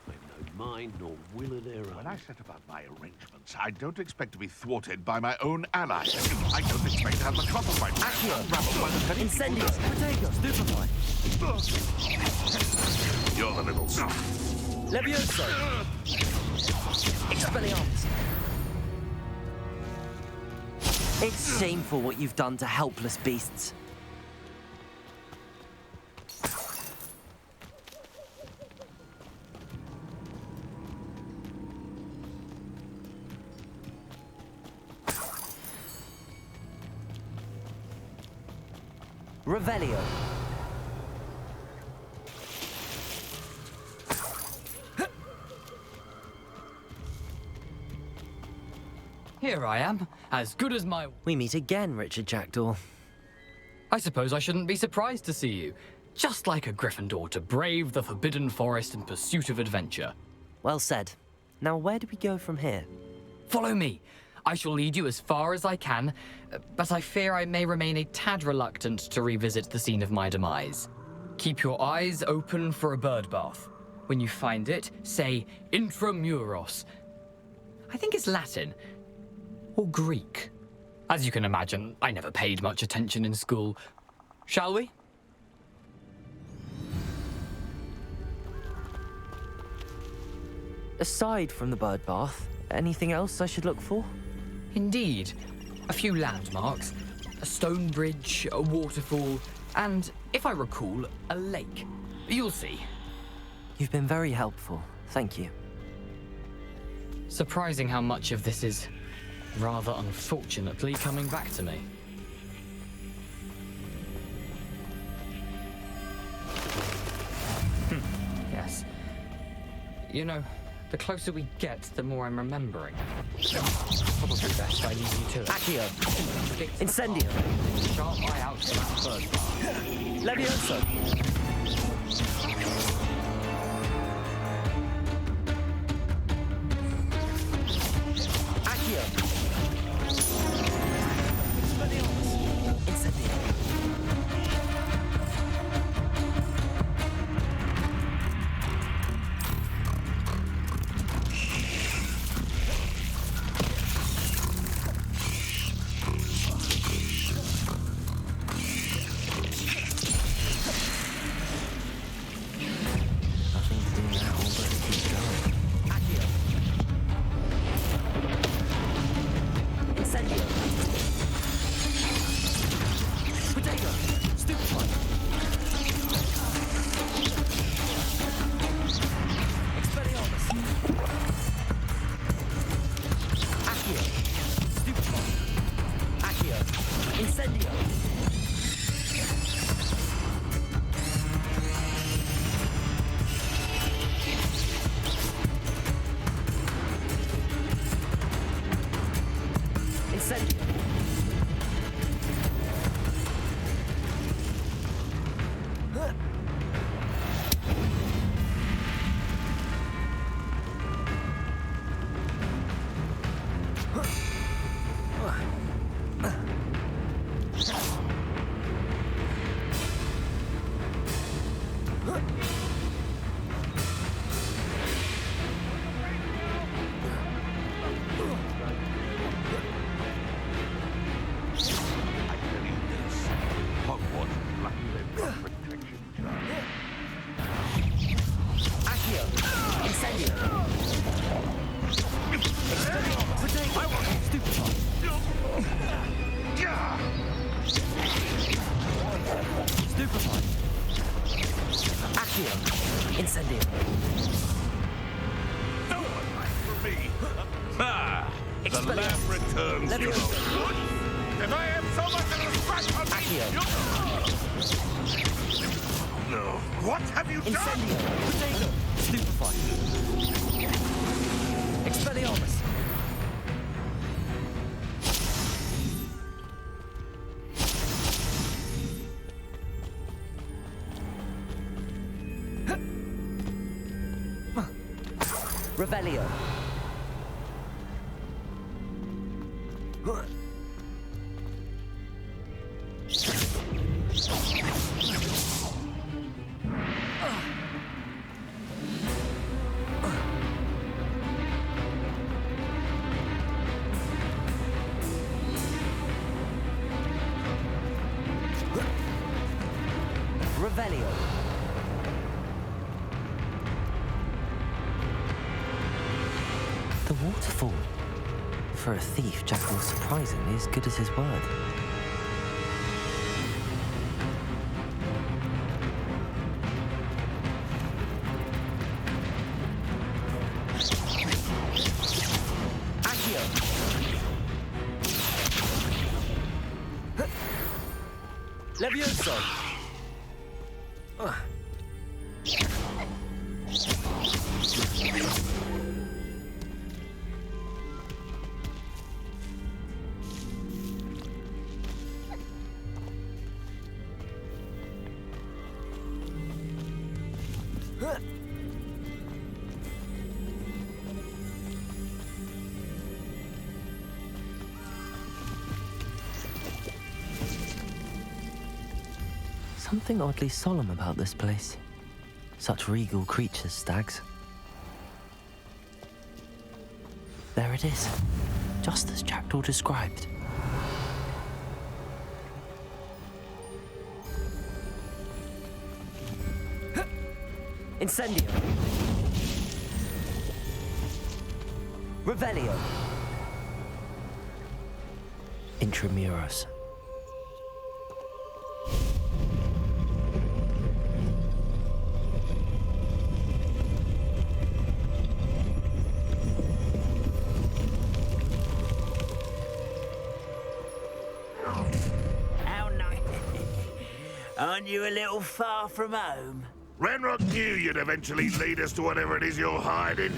They've no mind nor will of their own. When I set about my arrangements, I don't expect to be thwarted by my own allies. I don't expect to have the cloth of my plan unraveled by the petty Incendio! Protego! Stupefy! You're the little snob. Levioso! Expelliarmus! It's shameful what you've done to helpless beasts. Revelio. Here I am, as good as my... We meet again, Richard Jackdaw. I suppose I shouldn't be surprised to see you. Just like a Gryffindor to brave the Forbidden Forest in pursuit of adventure. Well said. Now where do we go from here? Follow me. I shall lead you as far as I can, but I fear I may remain a tad reluctant to revisit the scene of my demise. Keep your eyes open for a bird bath. When you find it, say Intramuros. I think it's Latin. Or Greek. As you can imagine, I never paid much attention in school. Shall we? Aside from the bird bath, anything else I should look for? Indeed. A few landmarks, a stone bridge, a waterfall, and, if I recall, a lake. You'll see. You've been very helpful. Thank you. Surprising how much of this is, rather unfortunately, coming back to me. Yes. You know, the closer we get, the more I'm remembering. Probably best I leave you to it. Accio! Incendio! Sharp eye out for that bird bath. Levioso! Accio! Incendio! Incendio. No one likes for me. Ah, the lamb returns to the wood. If I have so much of a scratch on me, no. What have you done? Protego. Stupefy. Expelliarmus. Revelio. Revelio. The waterfall. For a thief, Jackdaw surprisingly as good as his word. Levioso! Something oddly solemn about this place. Such regal creatures, stags. There it is, just as Jackdaw described. Incendio. Revelio. Intramuros. How nice. Aren't you a little far from home? Ranrock knew you'd eventually lead us to whatever it is you're hiding.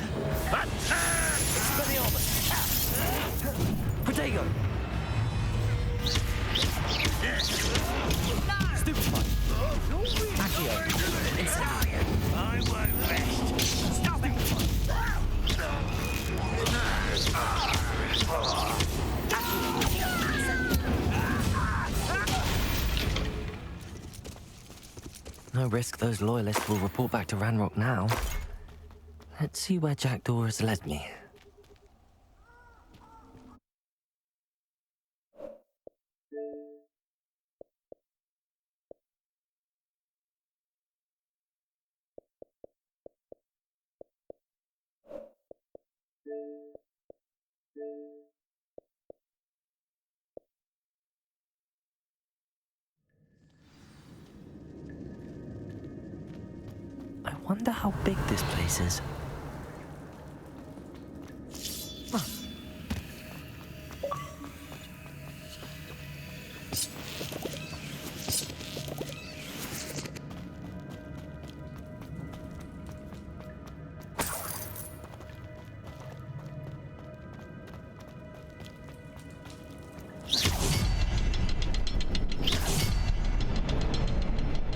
Protego. Stupefy. Accio. Incendio. I won't rest. Stop it! No risk those loyalists will report back to Ranrock now. Let's see where Jackdaw has led me. I wonder how big this place is.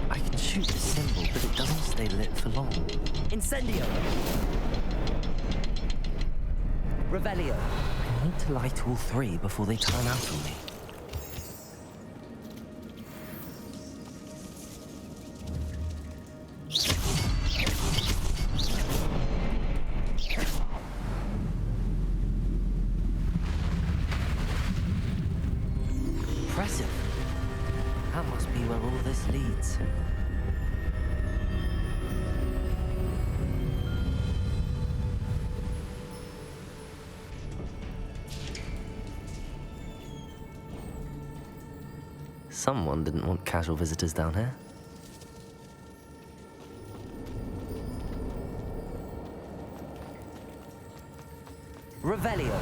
I can shoot the symbol, but it doesn't stay lit for long. Incendio. Revelio. I need to light all three before they turn out on me. Impressive. That must be where all this leads. Someone didn't want casual visitors down here. Revelio.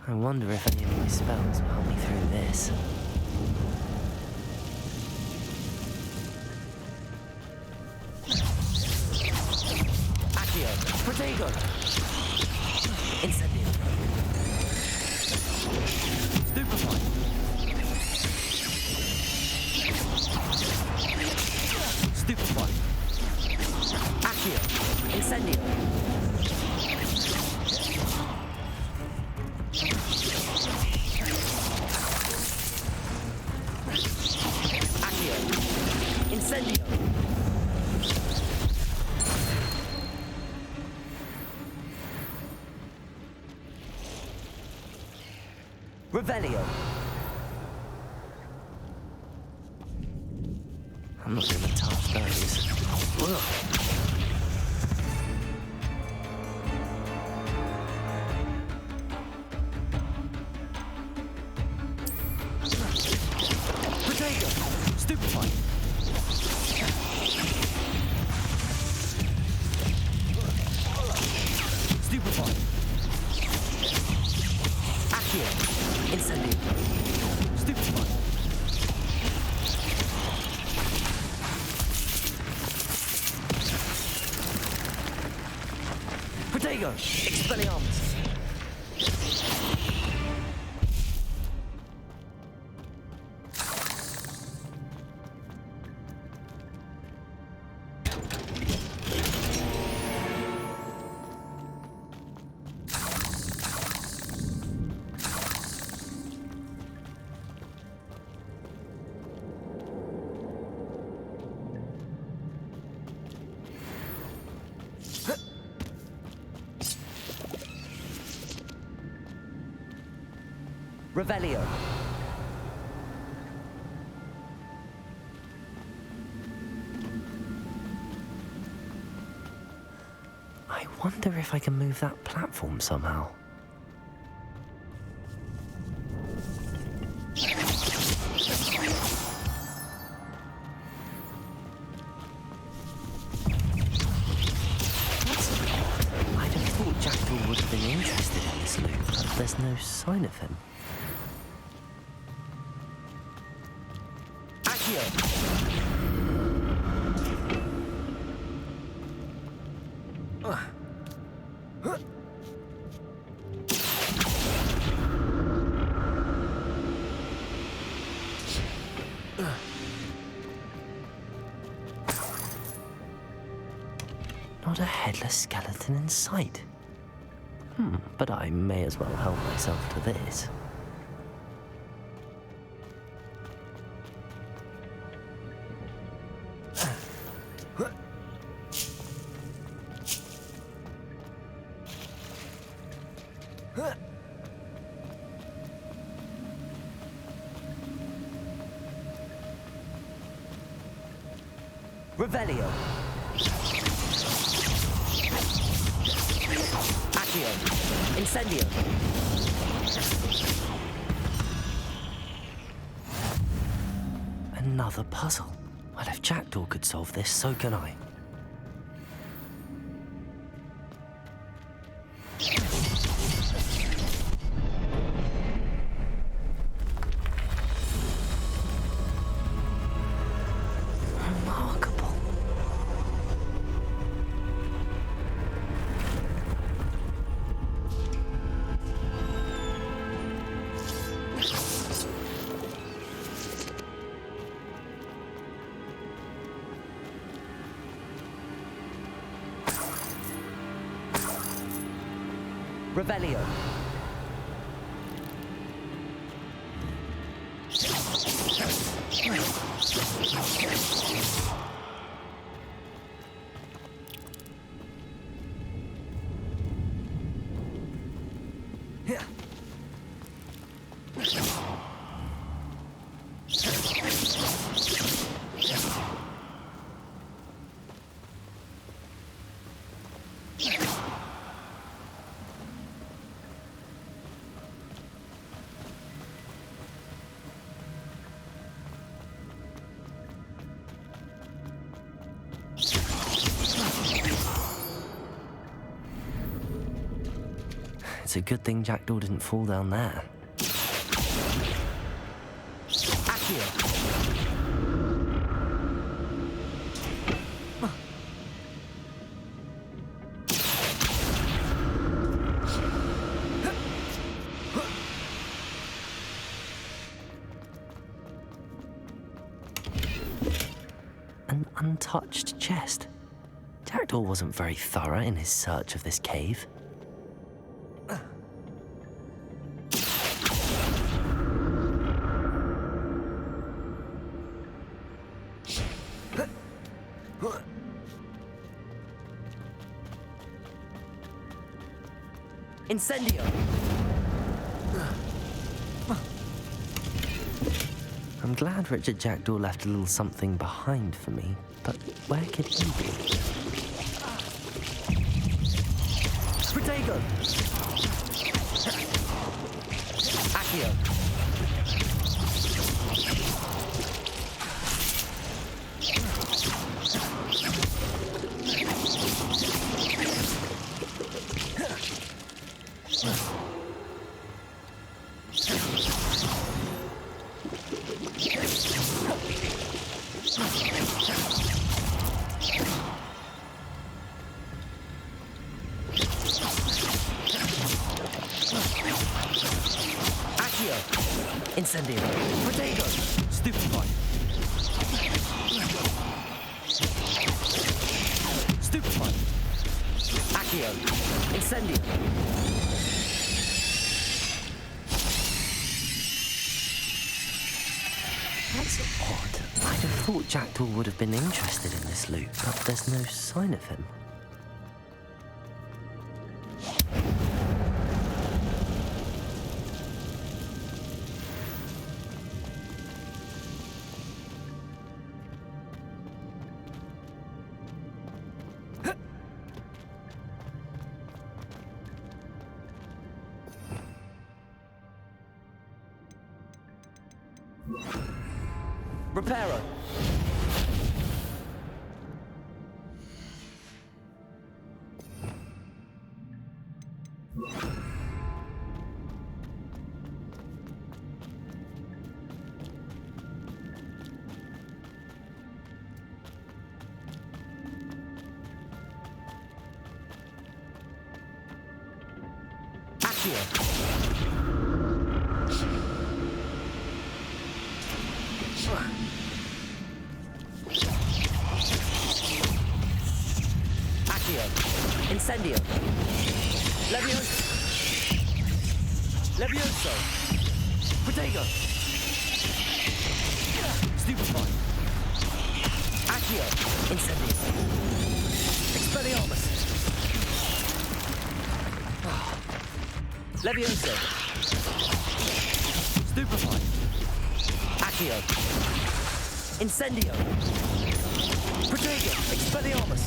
I wonder if any of my spells will help me through this. Accio. Protego. Incendio. Stupefy. Stupefy. Accio. Incendio. Accio. Incendio. Revelio. I'm not going to touch those. Ugh. Stupefy. Stupefy. Accio. Incendio. Stupefy. Protego. Expelliarmus. Revelio. I wonder if I can move that platform somehow. I'd have thought Jackdaw would have been interested in this loot, but there's no sign of him. Not a headless skeleton in sight. But I may as well help myself to this. Revelio. Accio. Incendio. Another puzzle. Well, if Jackdaw could solve this, so can I. Revelio. It's a good thing Jackdaw didn't fall down there. Accio. An untouched chest. Jackdaw wasn't very thorough in his search of this cave. Incendio. I'm glad Richard Jackdaw left a little something behind for me, but where could he be? Protego! Accio! Incendio. Protego. Stupefy. Stupefy. Accio. Incendio. That's odd. I'd have thought Jackdaw would have been interested in this loot, but there's no sign of him. Reparo. Accio. Incendio. Levioso. Levioso. Protego. Stupefy. Accio. Incendio. Expelliarmus. Levioso. Stupefy. Accio. Incendio. Protego. Expelliarmus.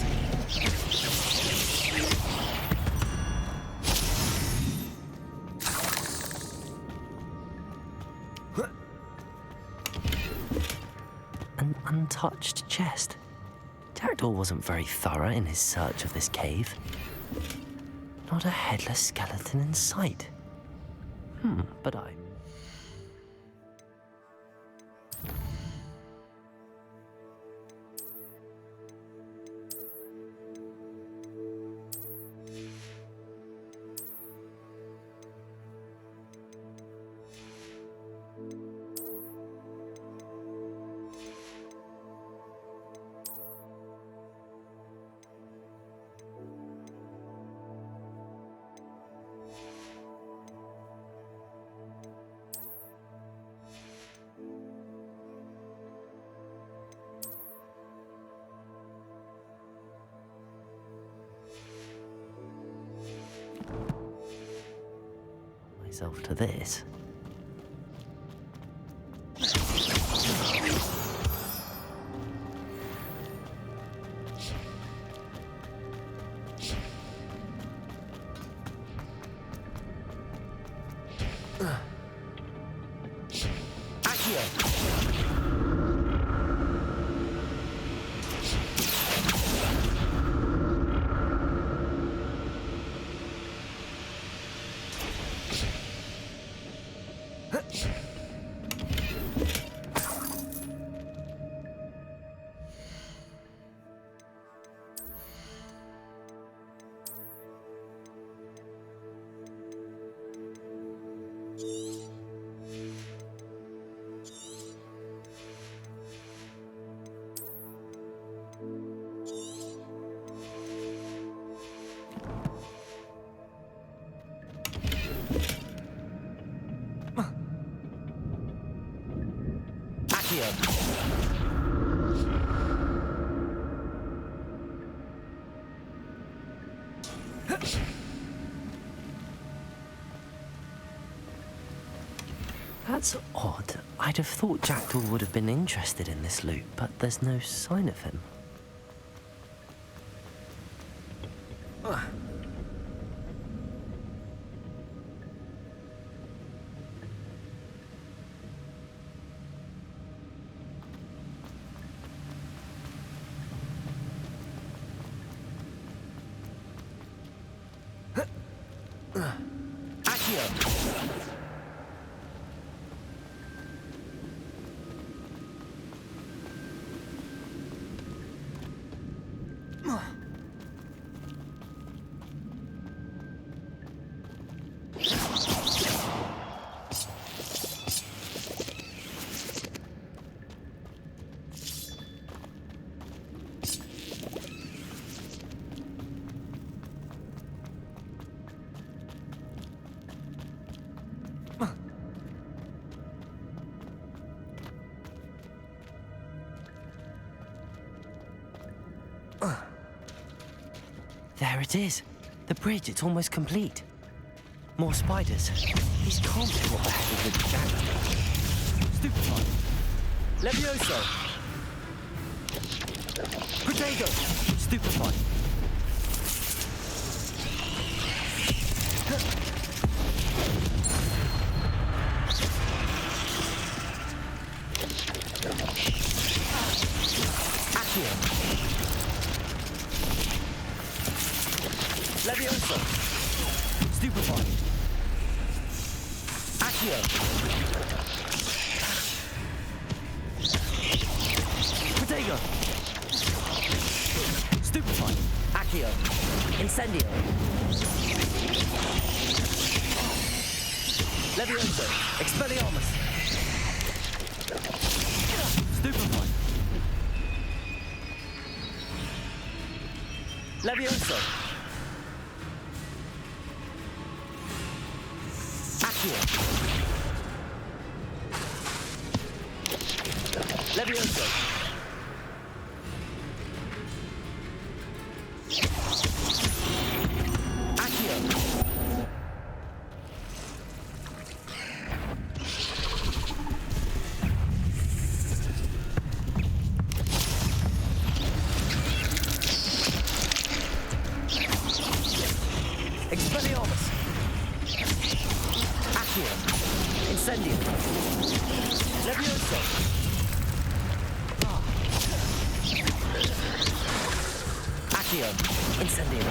An untouched chest. Jackdaw wasn't very thorough in his search of this cave. Not a headless skeleton in sight. But I... myself to this. That's odd. I'd have thought Jackdaw would have been interested in this loot, but there's no sign of him. There it is. The bridge, it's almost complete. More spiders. These can't be what the heck is with Jackdaw. Stupefy. Levioso. Protego. Stupefy. Accio. Levioso. Stupefy. Accio. Protego. Stupefy. Accio. Incendio. Levioso. Expelliarmus. Stupefy. Levioso. Levioso. Accio. Expelliarmus. Accio. Incendio. Levioso. Accio. Incendio.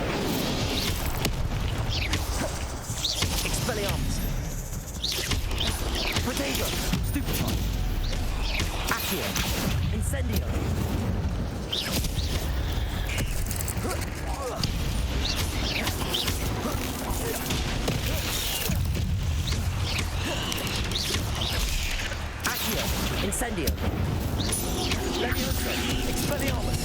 Expelliarmus. Protego. Stupefy. Accio. Incendio. Accio. Incendio. Levioso. Expelliarmus.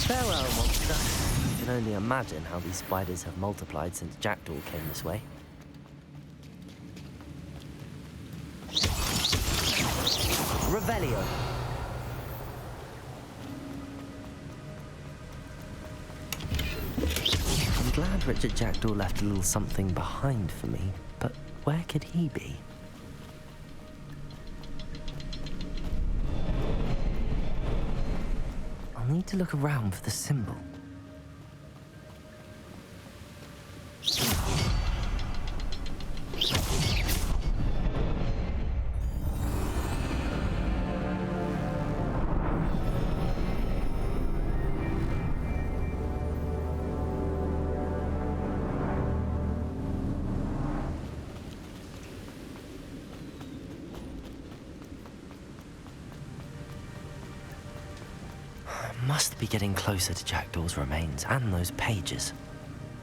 Farewell, monster. I can only imagine how these spiders have multiplied since Jackdaw came this way. Revelio. I'm glad Richard Jackdaw left a little something behind for me, but where could he be? I'll need to look around for the symbol. Must be getting closer to Jackdaw's remains and those pages.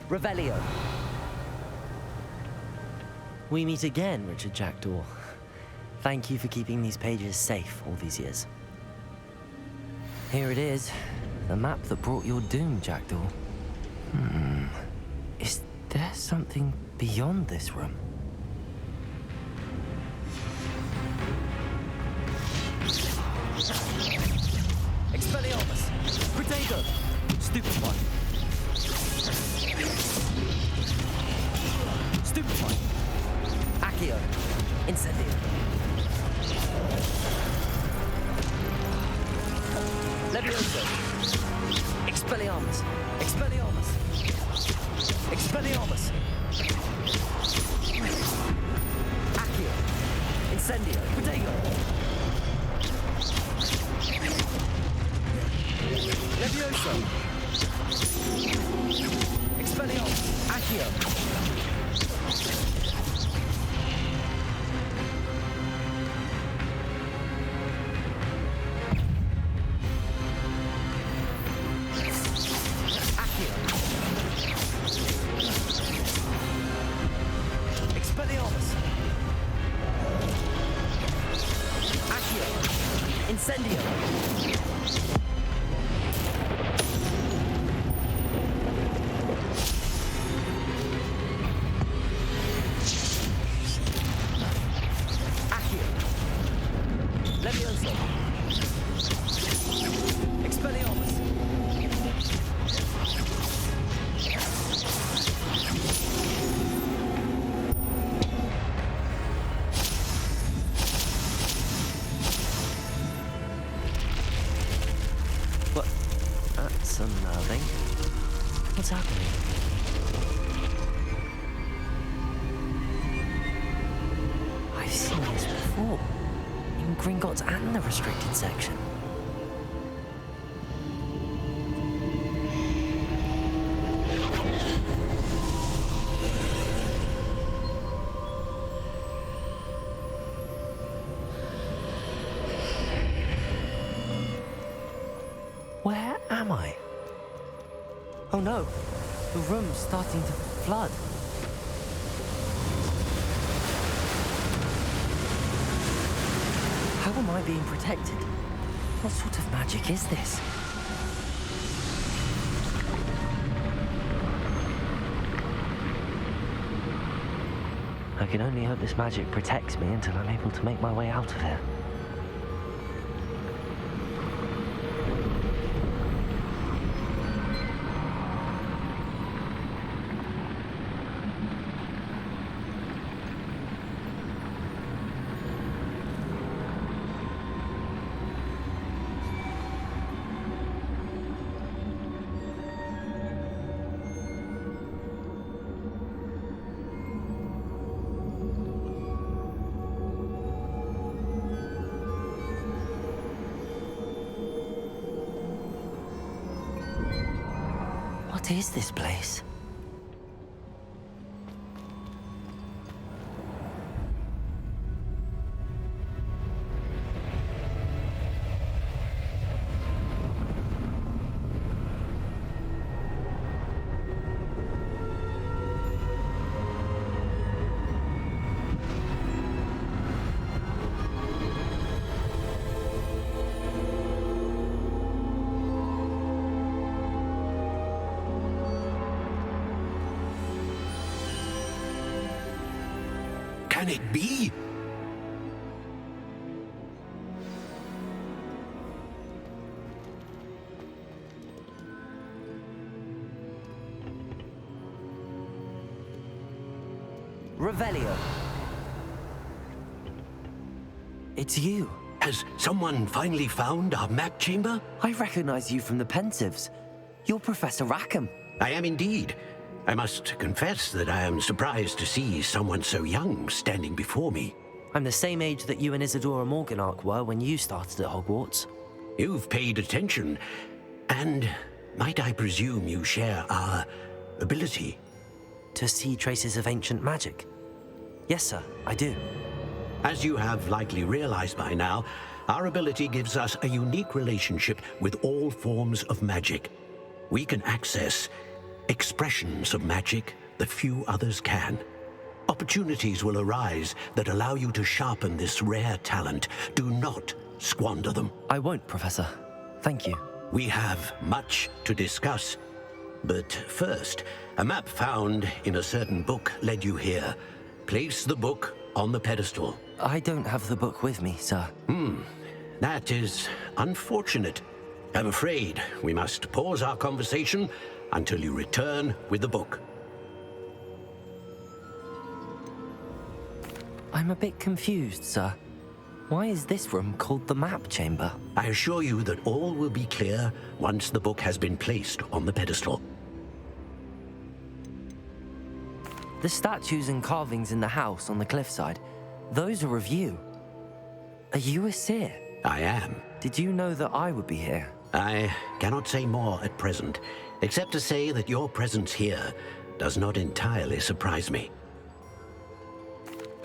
Revelio. We meet again, Richard Jackdaw. Thank you for keeping these pages safe all these years. Here it is, the map that brought your doom, Jackdaw. Is there something beyond this room? Expelliarmus. Protego. Stupefy. Stupefy. Accio. Incendio. Levioso. Expelliarmus. Expelliarmus. Expelliarmus. Accio. Incendio. Protego. Levioso. Expelliarmus. Accio. Expelliarmus. Accio. Incendio. Accio. Levioso. Expelliarmus. What? That's unnerving. What's happening? I've seen this before. In Gringotts and the restricted section. Where am I? Oh no, the room's starting to flood. How am I being protected? What sort of magic is this? I can only hope this magic protects me until I'm able to make my way out of here. What is this place? Can it be? Revelio. It's you. Has someone finally found our map chamber? I recognize you from the Pensives. You're Professor Rackham. I am indeed. I must confess that I am surprised to see someone so young standing before me. I'm the same age that you and Isadora Morganach were when you started at Hogwarts. You've paid attention, and might I presume you share our ability? To see traces of ancient magic? Yes, sir, I do. As you have likely realized by now, our ability gives us a unique relationship with all forms of magic. We can access expressions of magic that few others can. Opportunities will arise that allow you to sharpen this rare talent. Do not squander them. I won't, Professor. Thank you. We have much to discuss. But first, a map found in a certain book led you here. Place the book on the pedestal. I don't have the book with me, sir. That is unfortunate. I'm afraid we must pause our conversation until you return with the book. I'm a bit confused, sir. Why is this room called the map chamber? I assure you that all will be clear once the book has been placed on the pedestal. The statues and carvings in the house on the cliffside, those are of you. Are you a seer? I am. Did you know that I would be here? I cannot say more at present, except to say that your presence here does not entirely surprise me.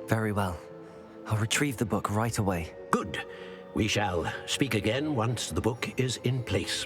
Very well. I'll retrieve the book right away. Good. We shall speak again once the book is in place.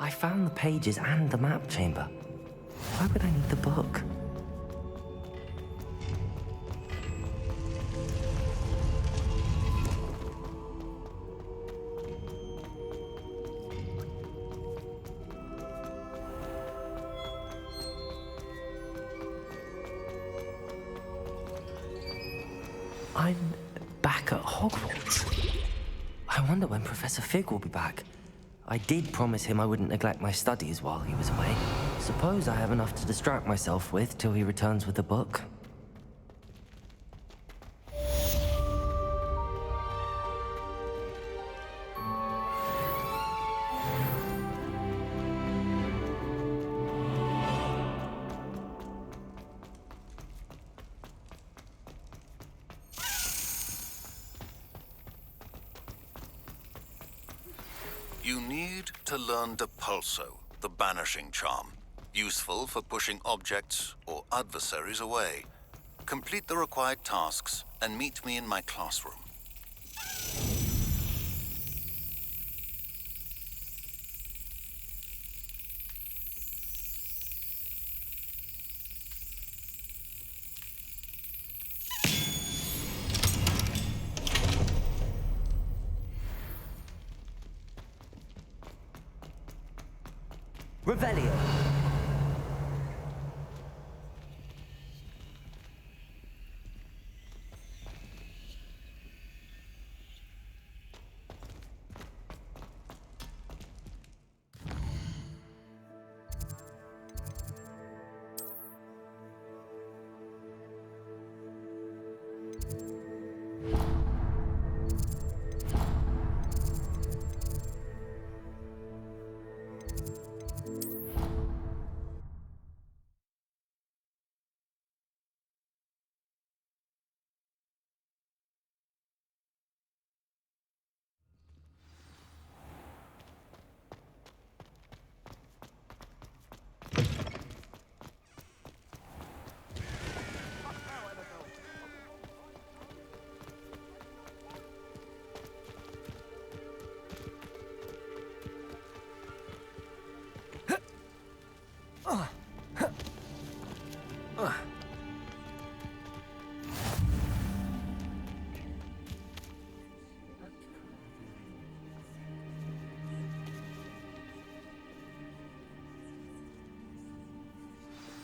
I found the pages and the map chamber. Why would I need the book? I'm back at Hogwarts. I wonder when Professor Fig will be back. I did promise him I wouldn't neglect my studies while he was away. Suppose I have enough to distract myself with till he returns with the book. You need to learn Depulso, the banishing charm. Useful for pushing objects or adversaries away. Complete the required tasks and meet me in my classroom. Revelio.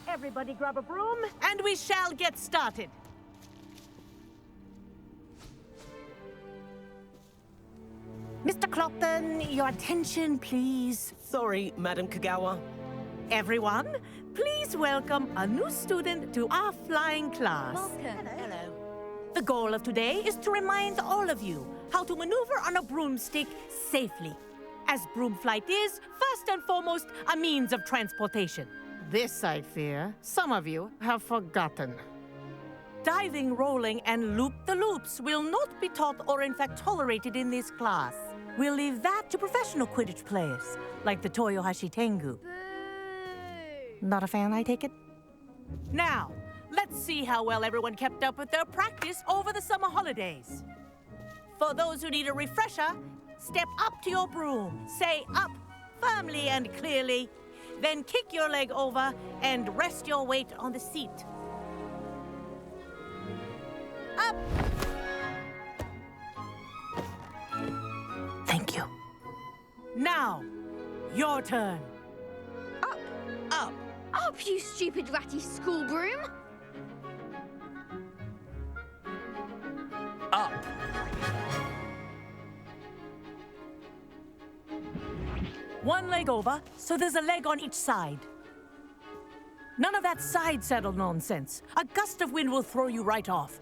Everybody grab a broom, and we shall get started. Mr. Clopton, your attention, please. Sorry, Madam Kagawa. Everyone, please welcome a new student to our flying class. Welcome. Hello. The goal of today is to remind all of you how to maneuver on a broomstick safely, as broom flight is, first and foremost, a means of transportation. This, I fear, some of you have forgotten. Diving, rolling, and loop-the-loops will not be taught or in fact tolerated in this class. We'll leave that to professional Quidditch players, like the Toyohashi Tengu. Not a fan, I take it? Now, let's see how well everyone kept up with their practice over the summer holidays. For those who need a refresher, step up to your broom, say up firmly and clearly, then kick your leg over and rest your weight on the seat. Up! Thank you. Now, your turn. Up! Up! Up, you stupid ratty school broom! Up. One leg over, so there's a leg on each side. None of that side saddle nonsense. A gust of wind will throw you right off.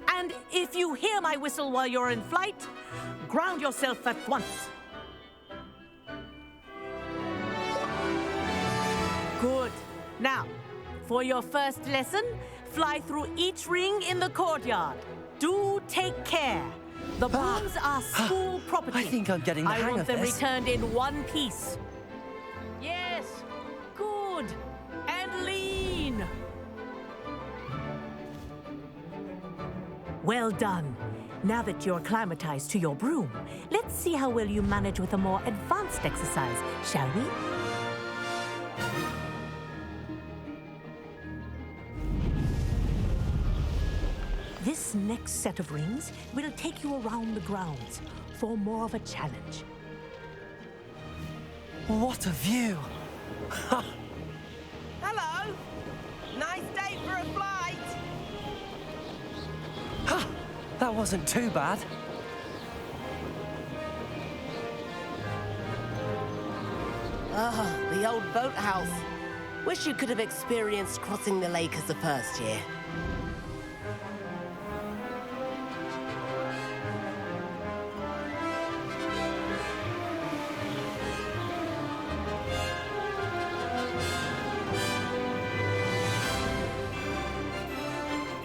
And if you hear my whistle while you're in flight, ground yourself at once. Good. Now, for your first lesson, fly through each ring in the courtyard. Do take care. The brooms are school property. I think I'm getting the hang I want of them this. returned in one piece. Yes. Good. And lean. Well done. Now that you're acclimatized to your broom, let's see how well you manage with a more advanced exercise, shall we? This next set of rings will take you around the grounds for more of a challenge. What a view! Hello! Nice day for a flight! That wasn't too bad. Ah, the old boathouse. Wish you could have experienced crossing the lake as a first year.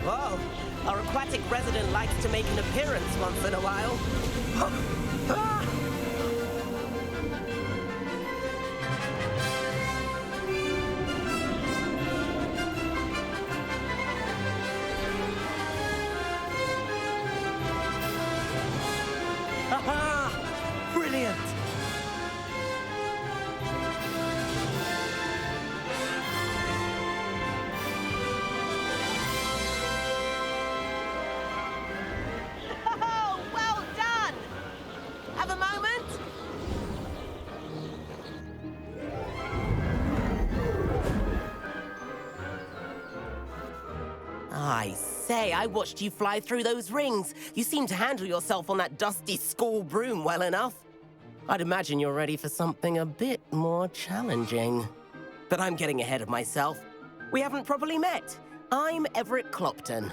Whoa, our aquatic resident likes to make an appearance once in a while. Aha! Brilliant! Oh, well done! Have a moment? I say, I watched you fly through those rings. You seem to handle yourself on that dusty school broom well enough. I'd imagine you're ready for something a bit more challenging. But I'm getting ahead of myself. We haven't properly met. I'm Everett Clopton.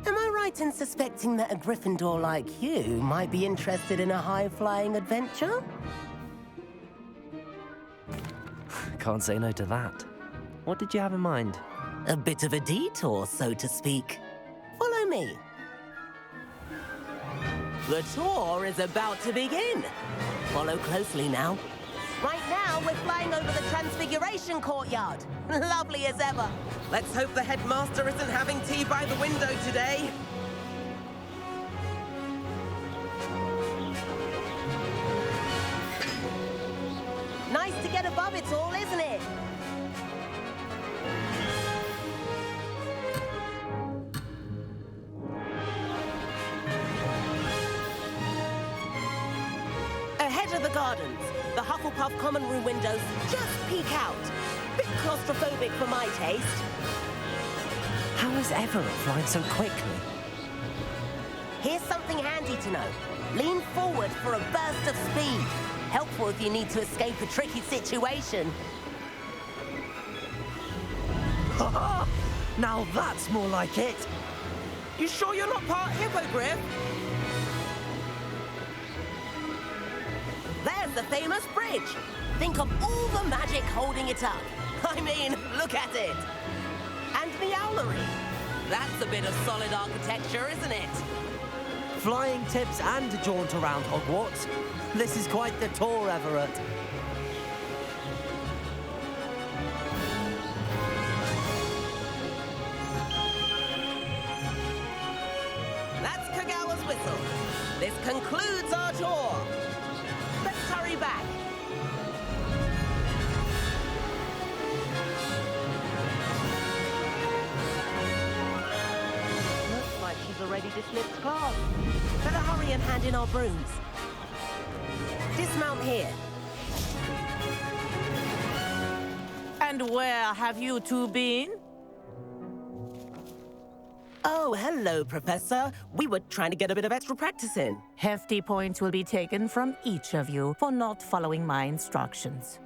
Am I right in suspecting that a Gryffindor like you might be interested in a high-flying adventure? Can't say no to that. What did you have in mind? A bit of a detour, so to speak. Follow me. The tour is about to begin. Follow closely now. Right now, we're flying over the Transfiguration Courtyard. Lovely as ever. Let's hope the headmaster isn't having tea by the window today. Nice to get above it all, isn't it? Ahead of the gardens, the Hufflepuff common room windows just peek out. Bit claustrophobic for my taste. How is Everett flying so quickly? Here's something handy to know. Lean forward for a burst of speed. Helpful if you need to escape a tricky situation. Now that's more like it. You sure you're not part hippogriff? There's the famous bridge. Think of all the magic holding it up. I mean, look at it. And the owlery. That's a bit of solid architecture, isn't it? Flying tips and a jaunt around Hogwarts. This is quite the tour, Everett. That's Kagawa's whistle. This concludes our tour. Let's hurry back. Looks like she's already dismissed class. Better hurry and hand in our brooms. Dismount here. And where have you two been? Oh, hello, Professor. We were trying to get a bit of extra practice in. Hefty points will be taken from each of you for not following my instructions.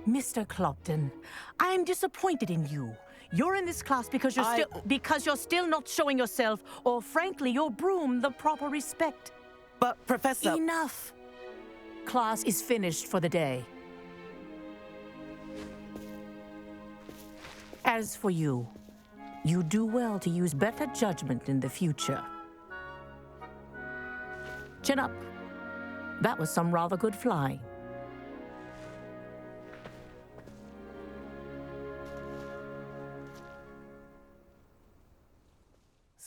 Mr. Clopton, I'm disappointed in you. You're in this class because you're still not showing yourself, or frankly, your broom the proper respect. But, Professor... Enough. Class is finished for the day. As for you, you do well to use better judgment in the future. Chin up. That was some rather good flying.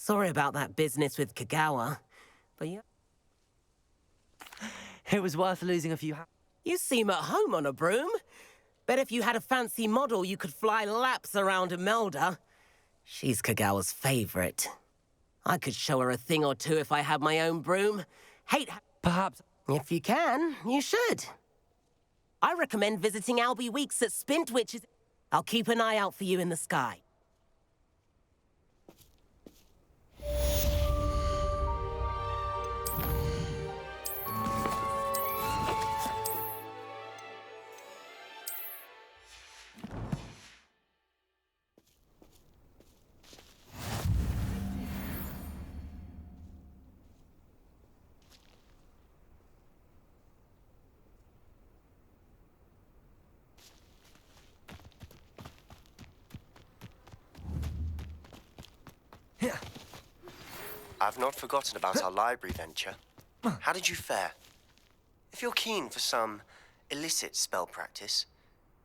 Sorry about that business with Kagawa, but It was worth losing a few... You seem at home on a broom. Bet if you had a fancy model, you could fly laps around Imelda. She's Kagawa's favorite. I could show her a thing or two if I had my own broom. Perhaps... If you can, you should. I recommend visiting Albie Weeks at Spint, which is... I'll keep an eye out for you in the sky. I've not forgotten about our library venture. How did you fare? If you're keen for some illicit spell practice,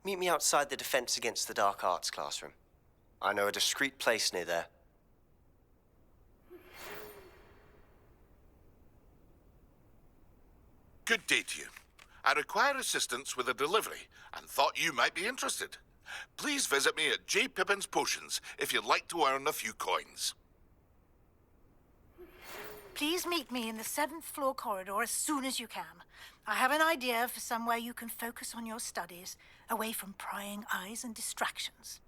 meet me outside the Defense Against the Dark Arts classroom. I know a discreet place near there. Good day to you. I require assistance with a delivery and thought you might be interested. Please visit me at J. Pippin's Potions if you'd like to earn a few coins. Please meet me in the 7th floor corridor as soon as you can. I have an idea for somewhere you can focus on your studies, away from prying eyes and distractions.